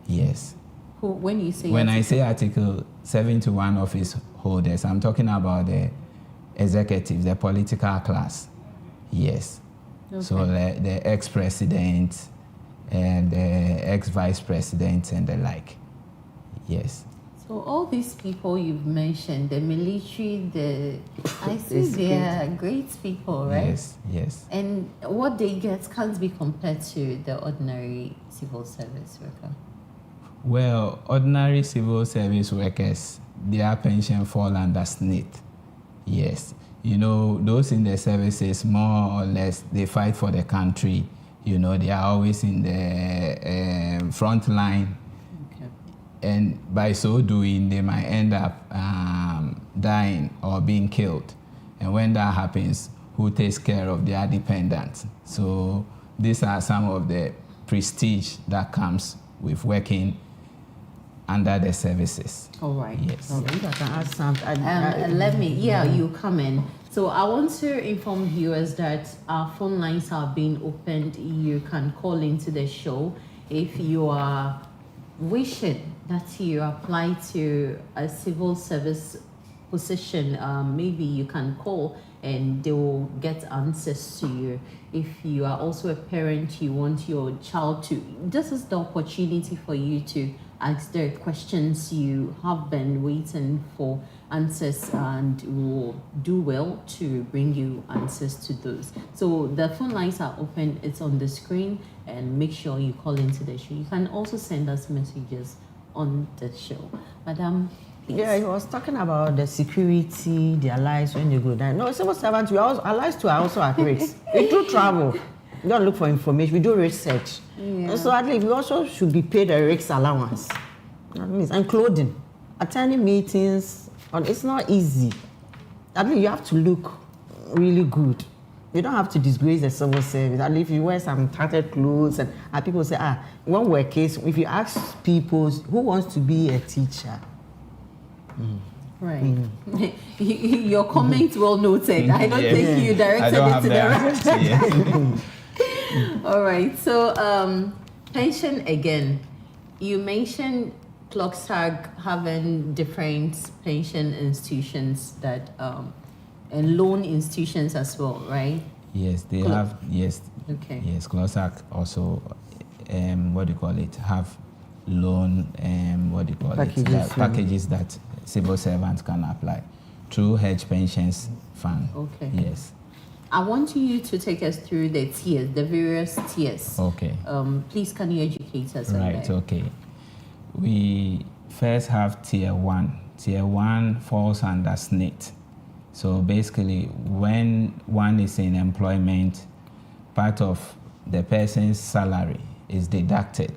Yes. When you say I say Article 71 office holders, I'm talking about the executive, the political class. Yes. So Okay. the ex-president and the ex-vice president and the like. Yes. So all these people you've mentioned, the military, I see they are great people, right? Yes, yes. And what they get can't be compared to the ordinary civil service worker. Well, ordinary civil service workers, their pension fall under SNIT. Yes. You know, those in the services, more or less, they fight for the country. You know, they are always in the front line. Okay. And by so doing, they might end up dying or being killed. And when that happens, who takes care of their dependents? So these are some of the prestige that comes with working under the services. All right. Yes. All right. If I can add something. Let me, you come in. So I want to inform viewers that our phone lines are being opened. You can call into the show if you are wishing that you apply to a civil service position. Maybe you can call and they will get answers to you. If you are also a parent, you want your child to, this is the opportunity for you to ask the questions you have been waiting for answers, and will do well to bring you answers to those. So the phone lines are open, it's on the screen, and make sure you call into the show. You can also send us messages on the show. Madam, please. Yeah, he was talking about the security, their lives when they go down. No, civil servants, our lives too are also at risk. We do travel. We don't look for information. We do research. Yeah. And so at least we also should be paid a risk allowance. That means, and clothing. Attending meetings, and it's not easy. At least you have to look really good. You don't have to disgrace the civil service. At least if you wear some tattered clothes and people say, one work case, if you ask people who wants to be a teacher, Right. Your comment well noted. I don't Yes. think you I directed don't it have to the the right. answer yet. All right. So pension again. You mentioned Clocksag having different pension institutions that and loan institutions as well, right? Yes, they Clo- have, yes. Okay. Yes, CLOSAC also, what do you call it, have loan, packages that civil servants can apply through hedge pensions fund. Okay. Yes. I want you to take us through the tiers, the various tiers. Okay. Please, can you educate us on Right, that? okay. We first have tier 1. Tier 1 falls under SNIT. So basically, when one is in employment, part of the person's salary is deducted,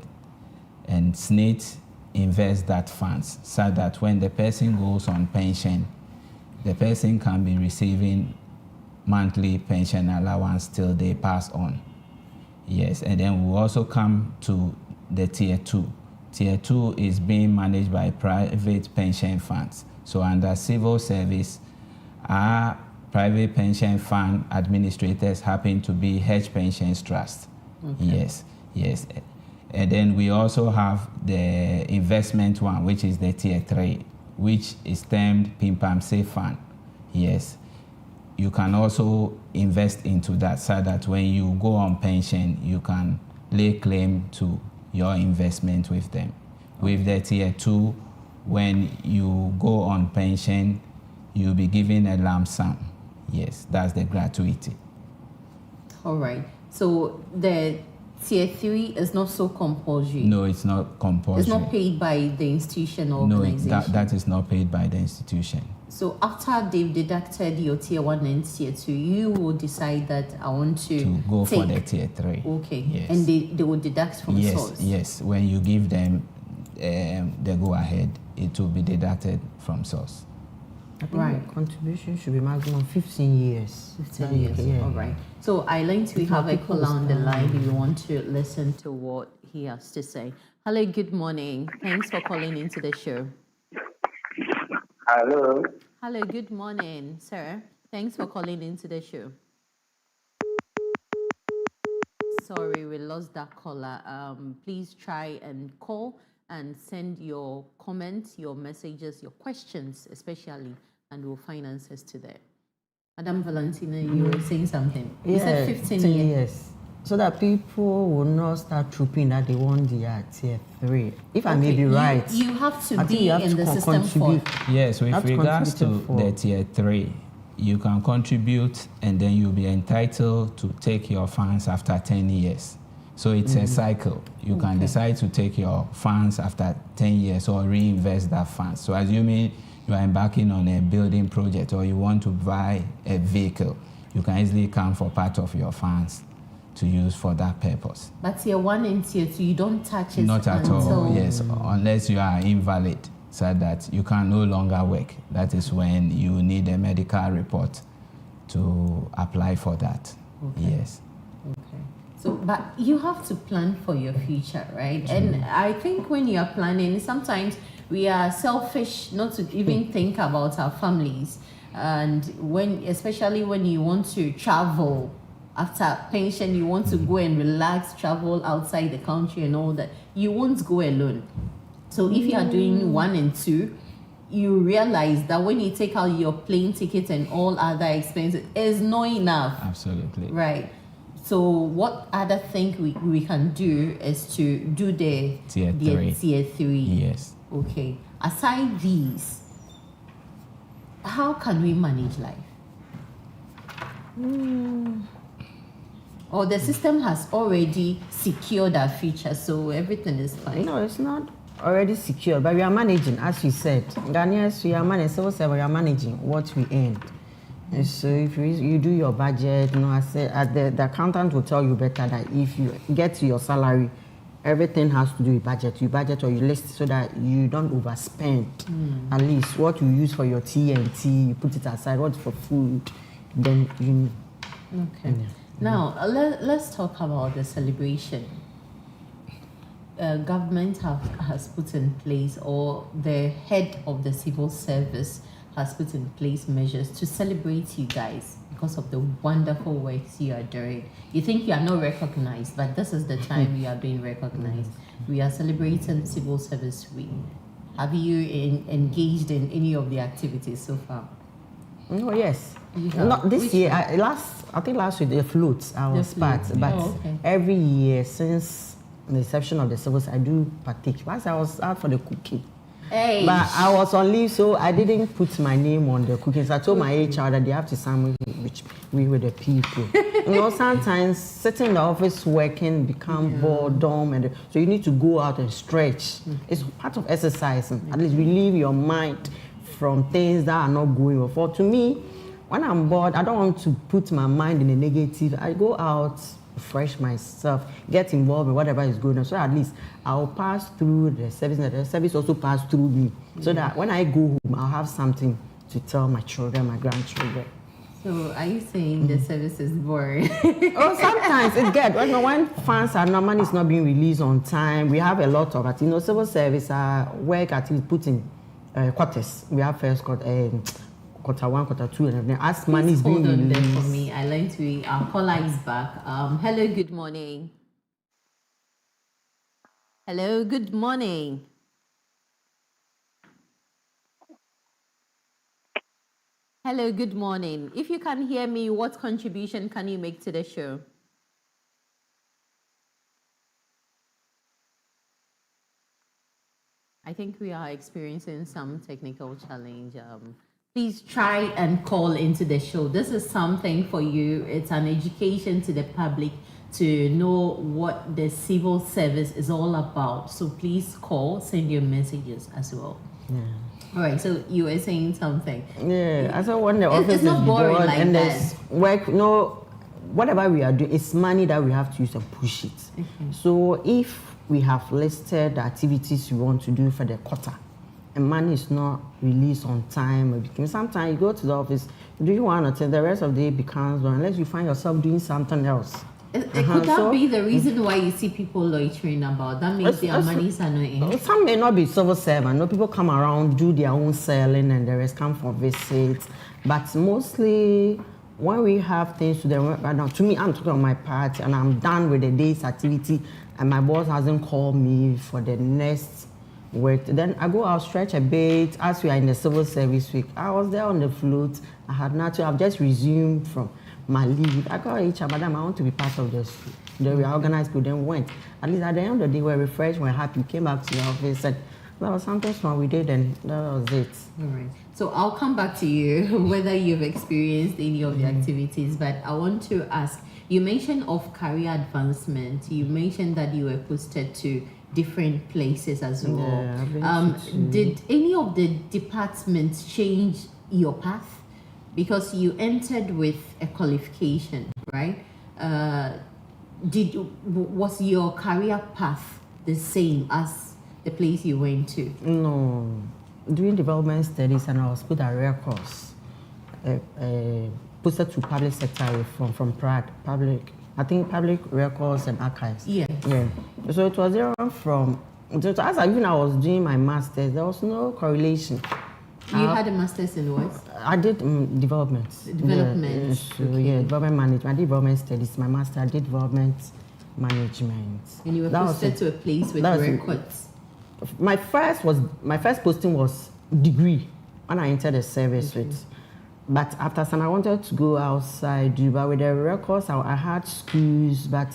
and SNIT invests that funds so that when the person goes on pension, the person can be receiving monthly pension allowance till they pass on. Yes, and then we also come to the tier 2. Tier 2 is being managed by private pension funds. So under civil service, our private pension fund administrators happen to be hedge pensions trust. Okay. Yes, yes. And then we also have the investment one, which is the tier 3, which is termed Pimpam Safe Fund. Yes. You can also invest into that so that when you go on pension, you can lay claim to your investment with them. With the tier 2, when you go on pension, you'll be given a lump sum. Yes, that's the gratuity. All right. So the tier 3 is not so compulsory. No, it's not compulsory. It's not paid by the institution or organization. No, that is not paid by the institution. So after they've deducted your tier 1 and tier 2, you will decide that I want to go take. for the tier 3. Okay. Yes. And they will deduct from source. Yes. When you give them the go ahead, it will be deducted from source. I think Right. the contribution should be maximum 15 years. 15 years. Yeah. All right. So I learned we have a caller on the line. We want to listen to what he has to say. Hello, good morning. Thanks for calling into the show. Hello. Hello, good morning, sir. Thanks for calling into the show. Sorry, we lost that caller. Please try and call and send your comments, your messages, your questions, especially, and we'll find answers to that. Madam Valentina, you were saying something. You Yeah, said 15 years. So that people will not start trooping that they want their tier 3. If I may Okay, be right. You have to I think be you have in to the system for. contribute. Yes, with That's regards to contributed the for. tier 3, you can contribute and then you'll be entitled to take your funds after 10 years. So it's a cycle. You can decide to take your funds after 10 years or reinvest that funds. So assuming you are embarking on a building project or you want to buy a vehicle, you can easily come for part of your funds to use for that purpose. But tier 1 and tier 2, you don't touch it Not at until. all, yes, unless you are invalid, so that you can no longer work. That is when you need a medical report to apply for that. Yes. Okay. So, but you have to plan for your future, right? And I think when you are planning, sometimes we are selfish not to even think about our families. And especially when you want to travel after pension, you want to go and relax, travel outside the country and all that, you won't go alone. So if you are doing 1 and 2, you realize that when you take out your plane ticket and all other expenses, it's not enough. Absolutely. Right. So what other thing we can do is to do the Tier the 3. tier 3. Yes. Okay. Aside these, how can we manage life? Or the system has already secured our future, so everything is fine. No, it's not already secure, but we are managing, as you said. Ghanaians, we are managing, civil service, we are managing what we earn. And so if you do your budget, I said, the accountant will tell you better that if you get to your salary, everything has to do with budget. You budget or you list so that you don't overspend. At least what you use for your tea and tea, you put it aside. What's for food, then you. Okay. Now, let's talk about the celebration. Government has put in place, or the head of the civil service has put in place measures to celebrate you guys because of the wonderful works you are doing. You think you are not recognized, but this is the time you are being recognized. We are celebrating Civil Service Week. Have you engaged in any of the activities so far? Oh yes. You have? Not this Which year. I think last week the floats I was float. part, but Oh, okay. every year since the inception of the service, I do partake. Last I was out for the cooking, Hey. but I was on leave, so I didn't put my name on the cooking. So I told my HR that they have to sign with the people. Sometimes sitting in the office working become boredom, and so you need to go out and stretch. It's part of exercising. At least relieve your mind from things that are not going well. For to me, when I'm bored, I don't want to put my mind in a negative. I go out, refresh myself, get involved in whatever is going on. So at least I'll pass through the service, and the service also pass through me. So that when I go home, I'll have something to tell my children, my grandchildren. So are you saying the service is boring? Oh, sometimes it gets when funds are money is not being released on time. We have a lot of it. Civil service work activities put in quarters. We have first quarter, quarter 1, quarter 2, and then as money is being Hold on there released. for me. I learned our caller is back. Hello, good morning. Hello, good morning. Hello, good morning. If you can hear me, what contribution can you make to the show? I think we are experiencing some technical challenge. Please try and call into the show. This is something for you. It's an education to the public to know what the civil service is all about. So please call, send your messages as well. Yeah. All right, so you were saying something. Yeah, I said when the office It's not is boring bored like and that. there's work, whatever we are doing, it's money that we have to use and push it. So if we have listed the activities we want to do for the quarter, and money is not released on time, because sometimes you go to the office, do you want to tell the rest of the day becomes one, unless you find yourself doing something else. Could that be the reason why you see people loitering about? That means their monies are not in. Some may not be civil servant. No, people come around, do their own selling, and the rest come for visits. But mostly, when we have things to do, right now, to me, I'm talking on my part, and I'm done with the day's activity, and my boss hasn't called me for the next worked. Then I go out, stretch a bit. As we are in the civil service week, I was there on the float. I had nothing. I've just resumed from my leave. I got HR, madam, I want to be part of this. Then we organized people, then went. At least at the end of the day, we're refreshed, we're happy. Came back to the office, said, there was something small we did, and that was it. All right. So I'll come back to you whether you've experienced any of the activities, but I want to ask, you mentioned of career advancement. You mentioned that you were posted to different places as well. Yeah, I've been to Did any of the departments change your path? Because you entered with a qualification, right? Was your career path the same as the place you went to? No. Doing development studies, and I was put at records. Posted to public sector reform from PRAD, public records and archives. Yes. Yeah. So it was there from, so as I was doing my master's, there was no correlation. You had a master's in what? I did development. Development. Yeah, so yeah, development management. I did development studies. My master, I did development management. And you were That was posted it. to a place with That was it. records. My first posting was degree when I entered the service with. But after some, I wanted to go outside, but with the records, I had schools, but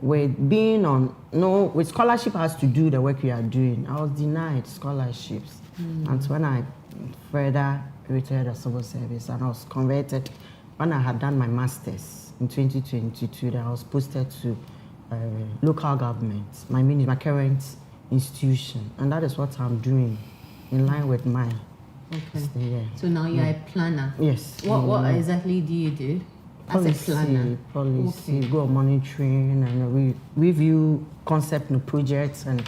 with being on, with scholarship has to do the work you are doing. I was denied scholarships. And so when I further retired the civil service and I was converted, when I had done my master's in 2022, then I was posted to local government, my current institution, and that is what I'm doing in line with mine. Okay. Yeah. So now you're a planner. Yes. What exactly do you do as a planner? Policy, go on monitoring and review concept and projects and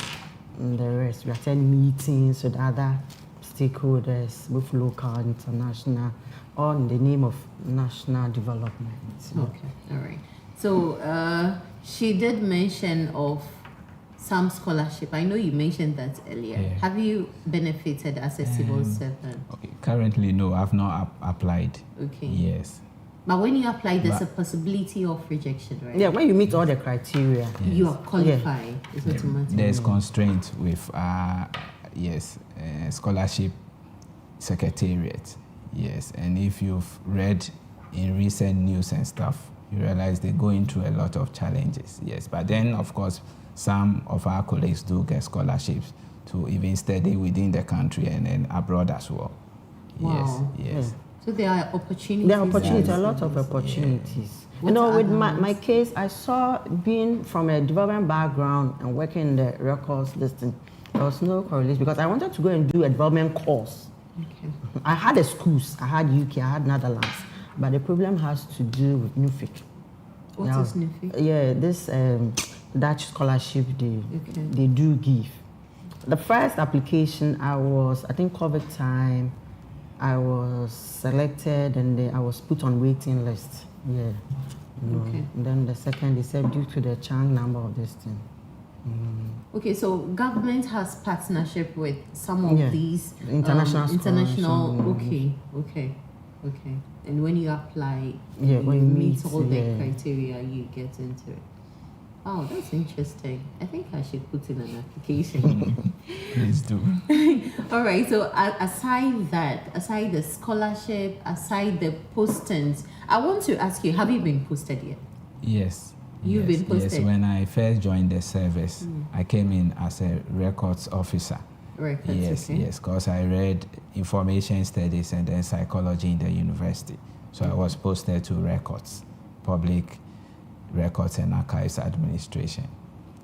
the rest. We attend meetings with other stakeholders, both local and international, all in the name of national development. Okay, all right. So she did mention of some scholarship. I know you mentioned that earlier. Yeah. Have you benefited as a civil servant? Okay. Currently, no, I've not applied. Okay. Yes. But when you apply, there's But- a possibility of rejection, right? Yeah, when you meet all the criteria. You are qualified. It's automatic. There's constraint with scholarship secretariat. Yes, and if you've read in recent news and stuff, you realize they're going through a lot of challenges. Yes, but then of course some of our colleagues do get scholarships to even study within the country and then abroad as well. Wow. Yes. So there are opportunities. There are opportunities, there. a lot of opportunities. What With are my case, I saw being from a development background and working in the records listing, there was no correlation because I wanted to go and do a development course. Okay. I had the schools, I had UK, I had Netherlands, but the problem has to do with NUFIC. What is NUFIC? Yeah, this Dutch scholarship they do give. The first application, I think COVID time, I was selected and then I was put on waiting list. Yeah. Okay. And then the second, they said due to the chunk number of this thing. Okay, so government has partnership with some of Yeah. these International international. scholarship, Okay. And when you apply, Yeah, you when you meet meet, all the yeah. criteria, you get into it. Oh, that's interesting. I think I should put in an application. Please do. All right. So aside the scholarship, aside the postings, I want to ask you: have you been posted yet? Yes. You've yes, been posted? Yes, when I first joined the service, I came in as a records officer. Records, Yes, okay. yes, because I read information studies and then psychology in the university. So I was posted to records, public records and archives administration.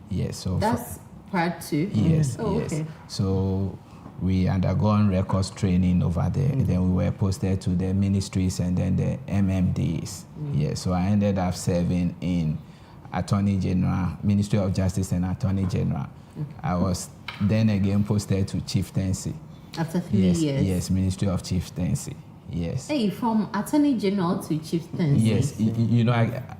Yes, so That's part 2. yes, Oh, yes. okay. So we undergone records training over there. Then we were posted to the ministries and then the MMDs. Yes, so I ended up serving in Attorney General, Ministry of Justice and Attorney General. I was then again posted to Chieftaincy. After 3 Yes, years. yes, Ministry of Chieftaincy. Yes. Hey, from Attorney General to Chieftaincy. Yes,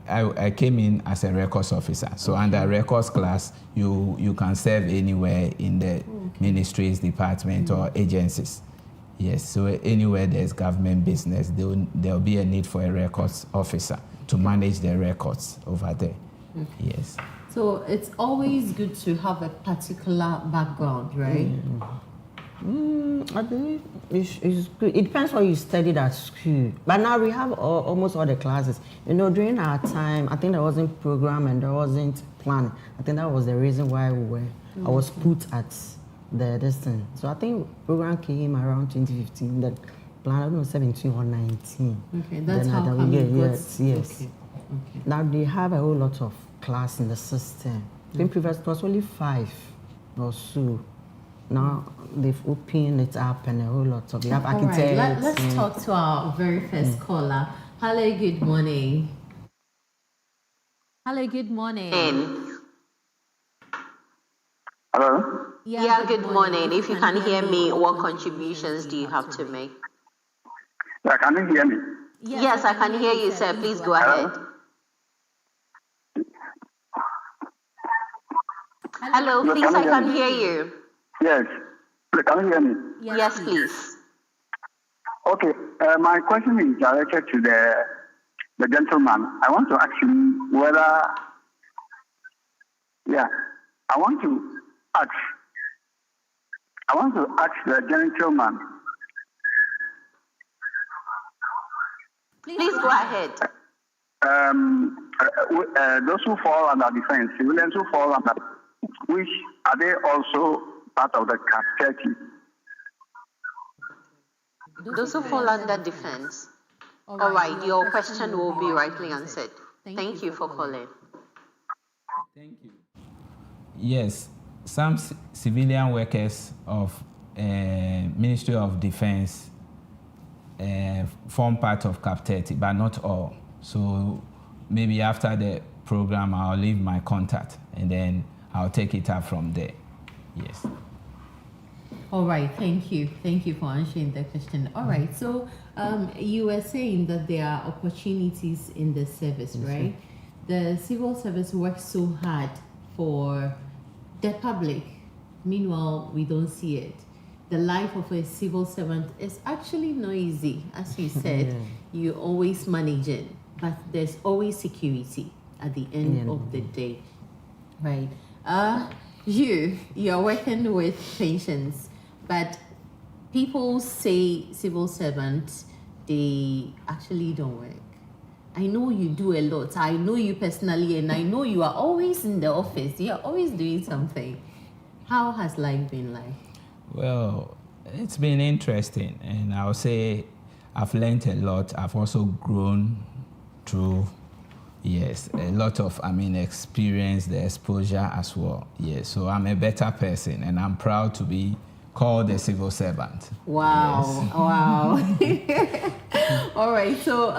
I came in as a records officer. So under records class, you can serve anywhere in the ministries, department, or agencies. Yes, so anywhere there's government business, there'll be a need for a records officer to manage the records over there. Yes. So it's always good to have a particular background, right? I believe it's good. It depends what you studied at school. But now we have almost all the classes. You know, during our time, I think there wasn't program and there wasn't plan. I think that was the reason why I was put at this thing. So I think program came around 2015. That plan, I don't know, 17 or 19. Okay, that's Then how that come we you get, got- yes, yes. Okay. Now they have a whole lot of class in the system. I think previously it was only 5 or so. Now they've opened it up and a whole lot of. We have All architects. right, let's talk to our very first caller. Hello, good morning. Hello, good morning. Hello? Yeah, good morning. If you can hear me, what contributions do you have to make? Yeah, can you hear me? Yes, I can hear you, sir. Please go ahead. Hello, Yes, please, can I you hear can me? hear you. Yes. Can you hear me? Yes, please. Okay. My question is directed to the gentleman. I want to ask him whether, I want to ask the gentleman. Please go ahead. Those who fall under defense, civilians who fall under, which are they also part of the Cap 30? Those who fall under defense. All right, your question will be rightly answered. Thank you for calling. Thank you. Yes, some civilian workers of Ministry of Defense form part of Cap 30, but not all. So maybe after the program, I'll leave my contact and then I'll take it up from there. Yes. All right, thank you. Thank you for answering the question. All right, so you were saying that there are opportunities in the service, right? The civil service works so hard for the public. Meanwhile, we don't see it. The life of a civil servant is actually not easy. As you said, you always manage it, but there's always security at the end of the day, right? You're working with patients, but people say civil servants, they actually don't work. I know you do a lot. I know you personally, and I know you are always in the office. You're always doing something. How has life been like? Well, it's been interesting, and I'll say I've learned a lot. I've also grown through, yes, a lot of, experience, the exposure as well. Yes, so I'm a better person, and I'm proud to be called a civil servant. Wow, Yes. wow. All right, so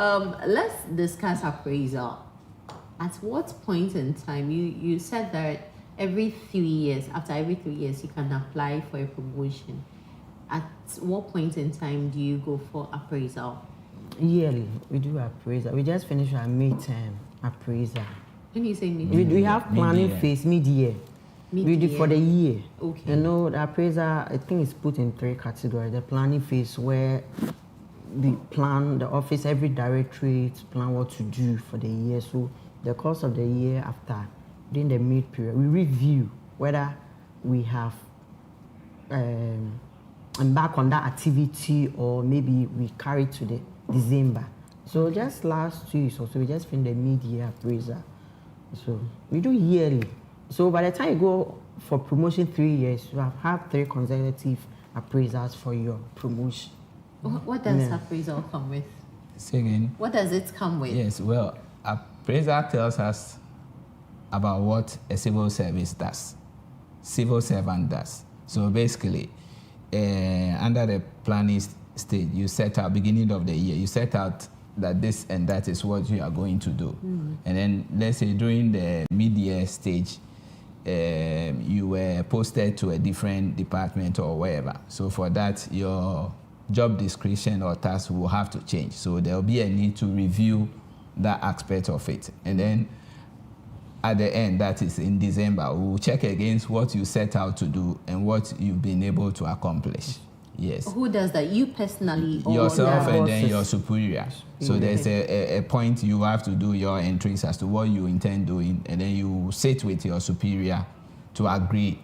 let's discuss appraisal. At what point in time, you said that every 3 years, after every 3 years, you can apply for a promotion. At what point in time do you go for appraisal? Yearly, we do appraisal. We just finished our midterm appraisal. When you say We have planning Mid-year. phase, mid-year. We do for the year. Okay. You know, the appraiser, I think it's put in 3 categories. The planning phase, where we plan the office, every directorate plan what to do for the year. So the course of the year after, during the mid period, we review whether we have embarked on that activity or maybe we carry to the December. So just last 2 years or so, we just finished the mid-year appraisal. So we do yearly. So by the time you go for promotion 3 years, you have had 3 consecutive appraisals for your promotion. What does appraisal come with? Say again. What does it come with? Yes, well, appraiser tells us about what a civil service does, civil servant does. So basically, under the planning stage, you set out, beginning of the year, you set out that this and that is what you are going to do. And then let's say during the mid-year stage, you were posted to a different department or wherever. So for that, your job description or task will have to change. So there will be a need to review that aspect of it. And then at the end, that is in December, we will check against what you set out to do and what you've been able to accomplish. Yes. Who does that? You personally? Or Yourself the- and then bosses. your superior. So there's a point you have to do your entries as to what you intend doing, and then you sit with your superior to agree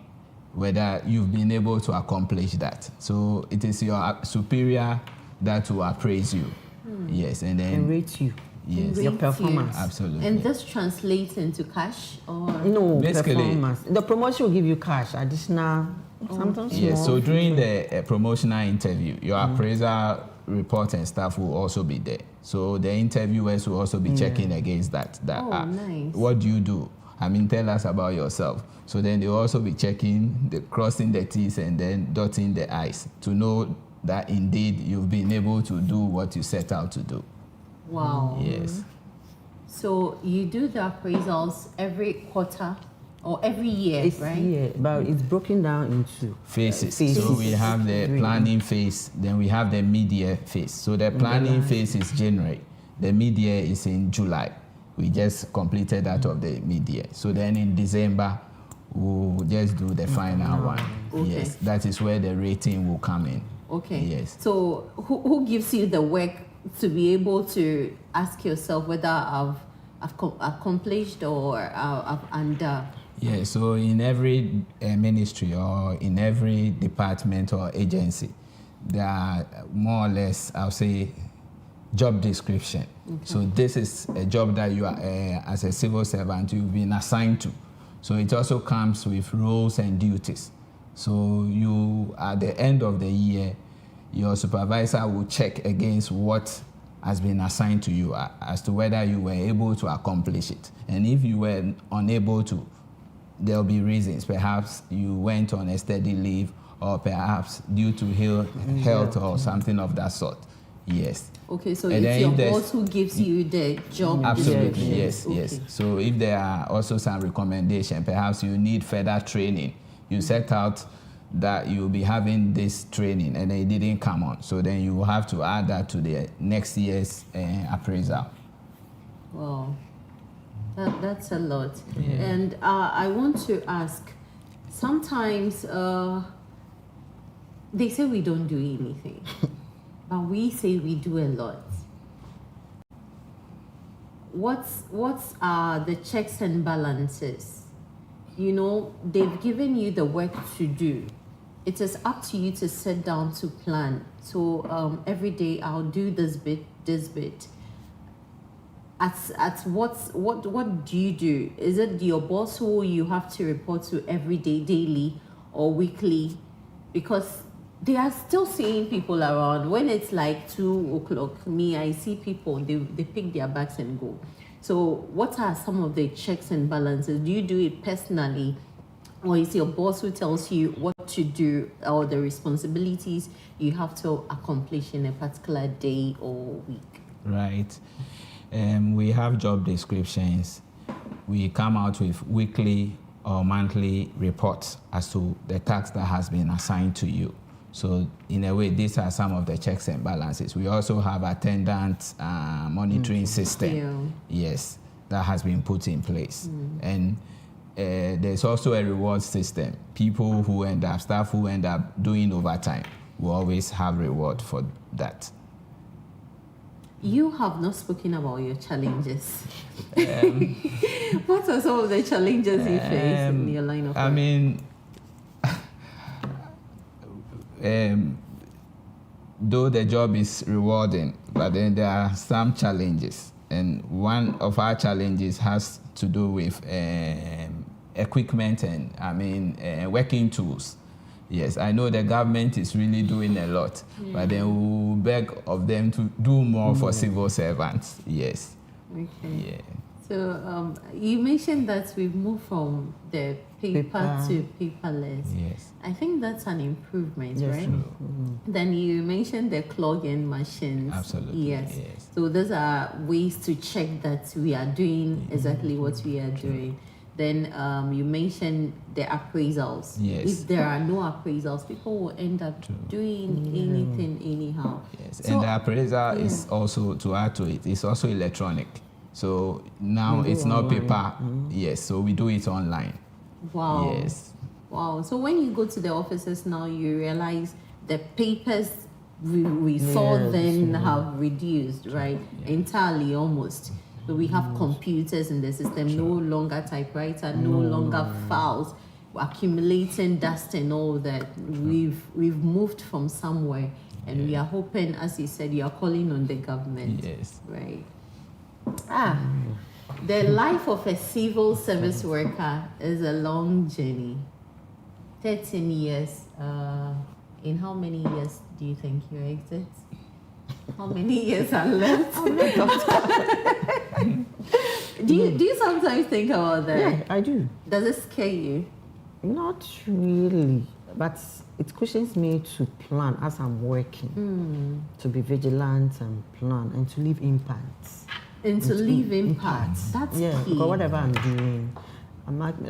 whether you've been able to accomplish that. So it is your superior that will appraise you. Yes, and then And rate you. yes, Rate Your you. performance. absolutely. And this translates into cash or? No, Basically- performance. The promotion will give you cash, additional, sometimes Yes, more. so during the promotional interview, your appraisal report and stuff will also be there. So the interviewers will also be checking against that. Oh, nice. What do you do? I mean, tell us about yourself. So then they'll also be checking, crossing the T's and then dotting the I's to know that indeed you've been able to do what you set out to do. Wow. Yes. So you do the appraisals every quarter or every year, It's right? here, but it's broken down into Phases. phases. So we have the planning phase, then we have the mid-year phase. So the planning phase is January. The mid-year is in July. We just completed that of the mid-year. So then in December, we'll just do the final one. Okay. Yes, that is where the rating will come in. Okay. Yes. So who gives you the work to be able to ask yourself whether I've accomplished or I've under? Yeah, so in every ministry or in every department or agency, there are more or less, I'll say, job description. So this is a job that you are, as a civil servant, you've been assigned to. So it also comes with roles and duties. So you, at the end of the year, your supervisor will check against what has been assigned to you as to whether you were able to accomplish it. And if you were unable to, there'll be reasons. Perhaps you went on a steady leave, or perhaps due to health or something of that sort. Yes. Okay, so And it's then your if there's- boss who gives you the job Absolutely, description. yes, yes. Okay. So if there are also some recommendation, perhaps you need further training. You set out that you'll be having this training and it didn't come on. So then you will have to add that to the next year's appraisal. Wow, that's a lot. And I want to ask, sometimes they say we don't do anything, but we say we do a lot. What's the checks and balances? You know, they've given you the work to do. It is up to you to sit down to plan. So every day I'll do this bit. At what do you do? Is it your boss who you have to report to every day, daily or weekly? Because they are still seeing people around. When it's like 2 o'clock, I see people, they pick their bags and go. So what are some of the checks and balances? Do you do it personally, or is your boss who tells you what to do or the responsibilities you have to accomplish in a particular day or week? Right. We have job descriptions. We come out with weekly or monthly reports as to the task that has been assigned to you. So in a way, these are some of the checks and balances. We also have attendance monitoring system. Yes, that has been put in place. And there's also a reward system. People who staff who end up doing overtime will always have reward for that. You have not spoken about your challenges. What are some of the challenges you face in your line of work? I mean, though the job is rewarding, but then there are some challenges. And one of our challenges has to do with equipment and working tools. Yes, I know the government is really doing a lot, but then we will beg of them to do more for civil servants. Yes. Okay. Yeah. So you mentioned that we've moved from the paper to paperless. Yes. I think that's an improvement, Yes, right? True. Then you mentioned the clogging machines. Absolutely, Yes. yes. So those are ways to check that we are doing exactly what we are doing. Then you mentioned the appraisals. Yes. If there are no appraisals, people will end up doing anything anyhow. Yes, So- and the appraisal is also, to add to it, it's also electronic. So now it's not paper. Yes, so we do it online. Wow. Yes. Wow. So when you go to the offices now, you realize the papers we saw Yes, then yeah. have reduced, right? Entirely almost. So we have computers in the system, no longer typewriter, no longer files, accumulating dust and all that. We've moved from somewhere, and we are hoping, as you said, you are calling on the government. Yes. Right. The life of a civil service worker is a long journey. 13 years. In how many years do you think you exit? How many years are left? do you sometimes think about that? Yeah, I do. Does it scare you? Not really, but it cushions me to plan as I'm working, to be vigilant and plan, and to leave impacts. And to leave impacts. That's Yeah, key. because whatever I'm doing,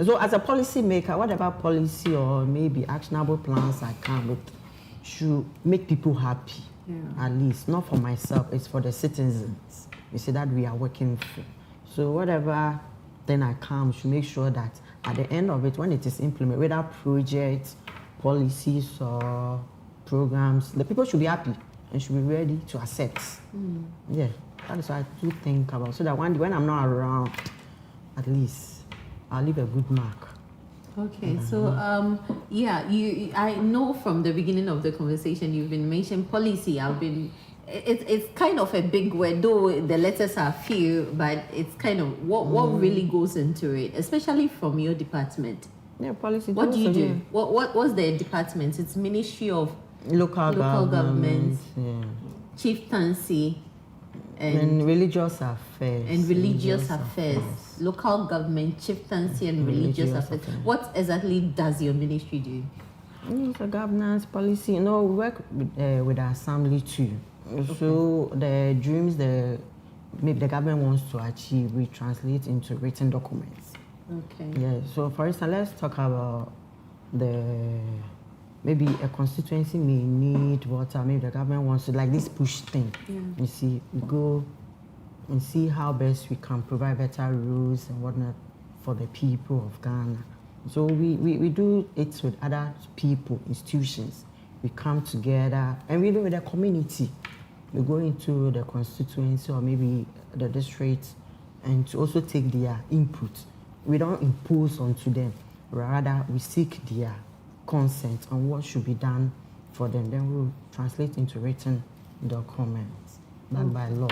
so as a policy maker, whatever policy or maybe actionable plans I come with should make people happy. At least, not for myself, it's for the citizens. You see that we are working for. So whatever then I come should make sure that at the end of it, when it is implemented, whether projects, policies or programs, the people should be happy and should be ready to accept. Yeah, that is what I do think about. So that when I'm not around, at least I'll leave a good mark. Okay, so I know from the beginning of the conversation you've been mentioning policy. It's kind of a big word, though the letters are few, but it's kind of what really goes into it, especially from your department. Yeah, policy. What do you also, do? yeah. What's the department? It's Ministry of Local government, yeah. Chieftaincy and And religious affairs. religious affairs. Local government, chieftaincy and religious affairs. What exactly does your ministry do? It's a governance policy. We work with the assembly too. So the dreams maybe the government wants to achieve, we translate into written documents. Okay. Yeah. So for instance, let's talk about maybe a constituency may need water. Maybe the government wants to, like this push thing. Yeah. You see, we go and see how best we can provide better rules and whatnot for the people of Ghana. So we do it with other people, institutions. We come together and we do with the community. We go into the constituency or maybe the district and to also take their input. We don't impose onto them. Rather, we seek their consent on what should be done for them. Then we'll translate into written documents backed by law.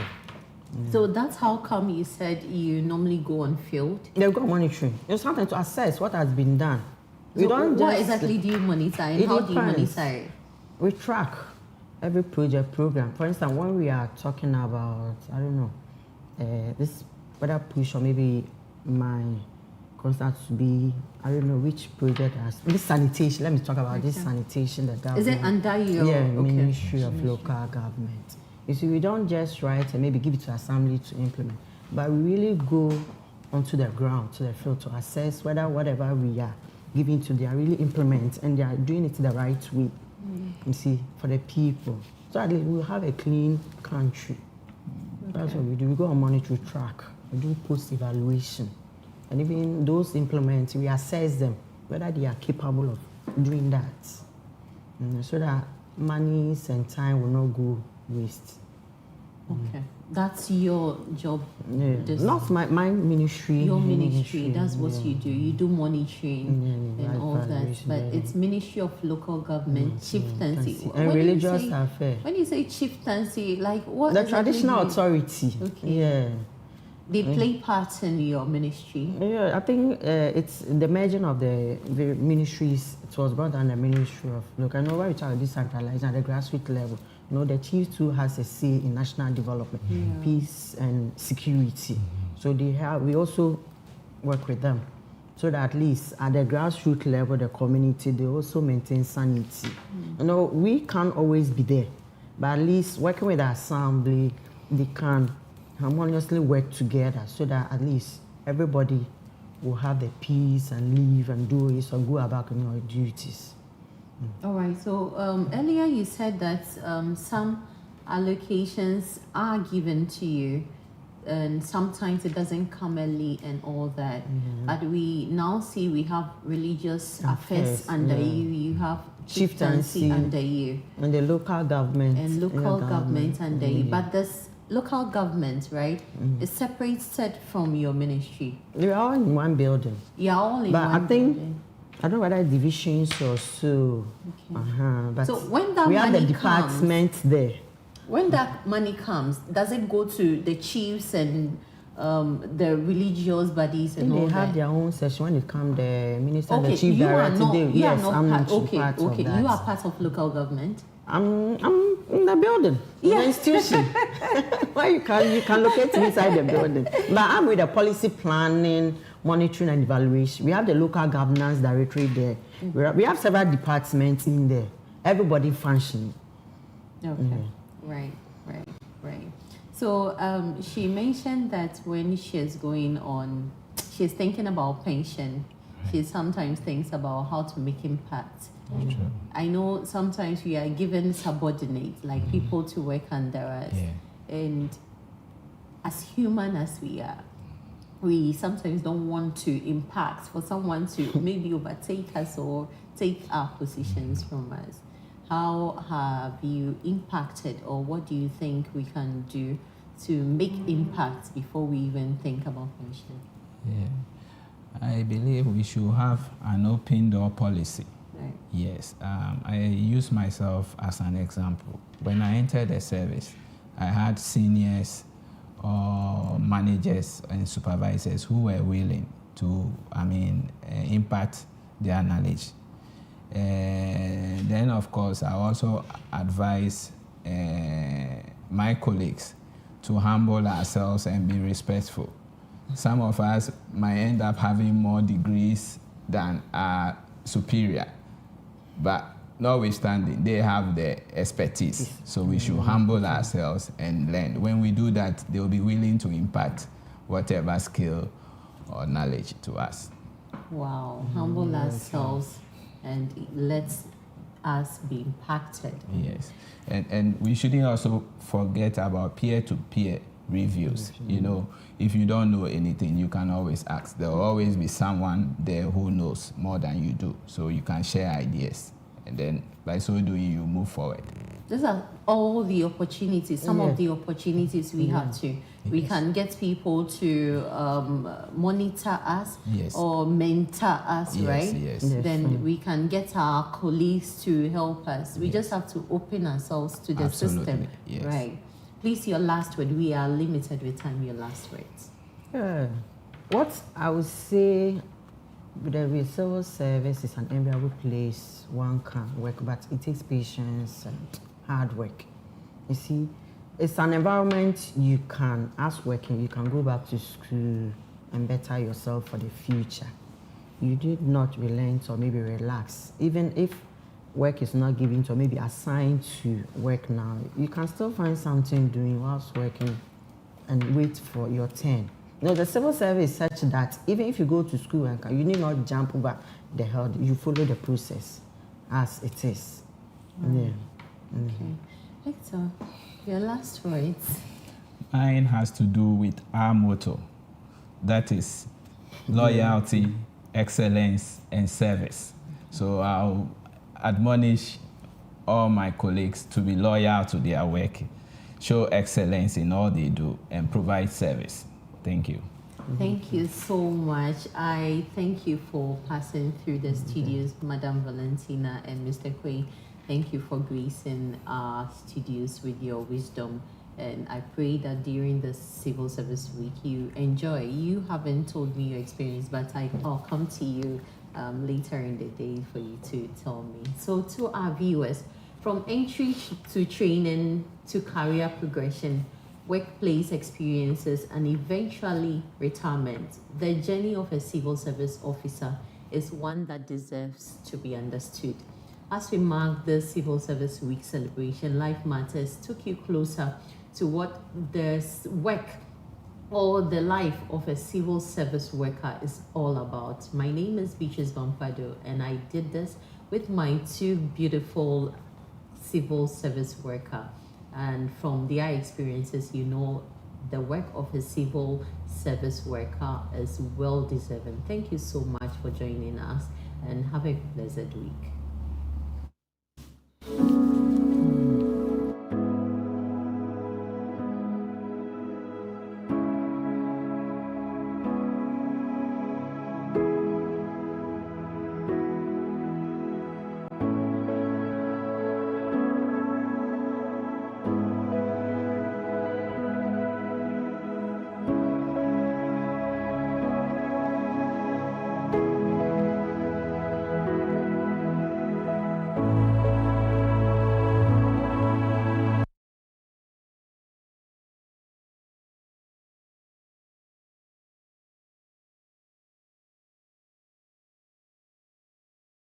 So that's how come you said you normally go on field? They've got monitoring. It's something to assess what has been done. We So don't what just exactly do you monitor and It how do you depends. monitor it? We track every project program. For instance, when we are talking about, I don't know, this whether push or maybe my concern to be, I don't know which project has this sanitation. Let me talk about this sanitation that government. Is it under your Ministry of Local Government? You see, we don't just write and maybe give it to assembly to implement, but we really go onto the ground, to the field to assess whether whatever we are giving to them really implement and they are doing it the right way. You see, for the people. So at least we'll have a clean country. That's what we do. We go on monitor track. We do post-evaluation. And even those implements, we assess them, whether they are capable of doing that. So that monies and time will not go waste. Okay. That's your job. Yeah. This- Not my ministry. Your ministry, that's what you do. You do monitoring Yeah, and all that. evaluation, But yeah. it's Ministry of Local Government, Chieftaincy. And When you religious say- affairs. When you say chieftaincy, like what? The exactly traditional do you- authority. Okay. Yeah. They play parts in your ministry. Yeah, I think it's the merging of the ministries. It was brought under the Ministry of Local. I know where we talk about decentralized at the grassroots level. The chief too has a say in national development, peace and security. So we also work with them, so that at least at the grassroots level, the community, they also maintain sanity. We can't always be there, but at least working with the assembly, they can harmoniously work together so that at least everybody will have the peace and live and do it or go about your duties. All right. So earlier you said that some allocations are given to you. and sometimes it doesn't come early and all that. But we now see we have religious affairs under you have chieftaincy Chieftaincy. under you, And the local government. and local government under you. But this local government, right, is separated from your ministry. They're all in one building. You're all in But one I think, building. I don't know whether divisions or so. But So when that we have the money department there. When that money comes, does it go to the chiefs and the religious bodies and They all have that? their own session when it comes. The minister, and Okay, the chief you are director. not. They, You yes, are not I'm part. not Okay, part okay. of that. You are part of local government. I'm in the building, in the institution. Why you can locate me inside the building. But I'm with the policy planning, monitoring and evaluation. We have the local governance directory there. We have several departments in there. Everybody functioning. Okay. Right. So she mentioned that when she's going on, she's thinking about pension. She sometimes thinks about how to make impact. True. I know sometimes we are given subordinates, like people to work under us. Yeah. And as human as we are, we sometimes don't want to impact for someone to maybe overtake us or take our positions from us. How have you impacted, or what do you think we can do to make impact before we even think about pension? Yeah. I believe we should have an open door policy. Right. Yes, I use myself as an example. When I entered the service, I had seniors or managers and supervisors who were willing to, impart their knowledge. Then, of course, I also advise my colleagues to humble ourselves and be respectful. Some of us might end up having more degrees than our superior, but notwithstanding, they have the expertise. So we should humble ourselves and learn. When we do that, they will be willing to impart whatever skill or knowledge to us. Wow. Humble ourselves and let us be impacted. Yes, and we shouldn't also forget about peer-to-peer reviews. You know, if you don't know anything, you can always ask. There will always be someone there who knows more than you do, so you can share ideas, and then by so doing, you move forward. These are all the opportunities, some of the opportunities we have to. We can get people to monitor us Yes. or mentor us, Yes, right? yes. Yes. Then we can get our colleagues to help us. We just have to open ourselves to the system, Absolutely, yes. right? Please, your last word. We are limited with time. Your last words. Yeah. What I would say, the civil service is an enviable place one can work, but it takes patience and hard work. You see, it's an environment you can, as working, you can go back to school and better yourself for the future. You did not relent or maybe relax. Even if work is not given to or maybe assigned to work now, you can still find something doing whilst working and wait for your turn. You know, the civil service is such that even if you go to school and you need not jump over the hurdle, you follow the process as it is. Yeah. Okay. Hector, your last words. Mine has to do with our motto. That is loyalty, excellence, and service. So I'll admonish all my colleagues to be loyal to their work, show excellence in all they do, and provide service. Thank you. Thank you so much. I thank you for passing through the studios, Madam Valentina and Mr. Quay. Thank you for gracing our studios with your wisdom. And I pray that during the Civil Service Week, you enjoy. You haven't told me your experience, but I'll come to you later in the day for you to tell me. So to our viewers, from entry to training to career progression, workplace experiences, and eventually retirement, the journey of a civil service officer is one that deserves to be understood. As we mark the Civil Service Week celebration, Life Matters took you closer to what the work or the life of a civil service worker is all about. My name is Beatrice Bampado, and I did this with my two beautiful civil service worker. And from their experiences, you know the work of a civil service worker is well deserving. Thank you so much for joining us, and have a blessed week.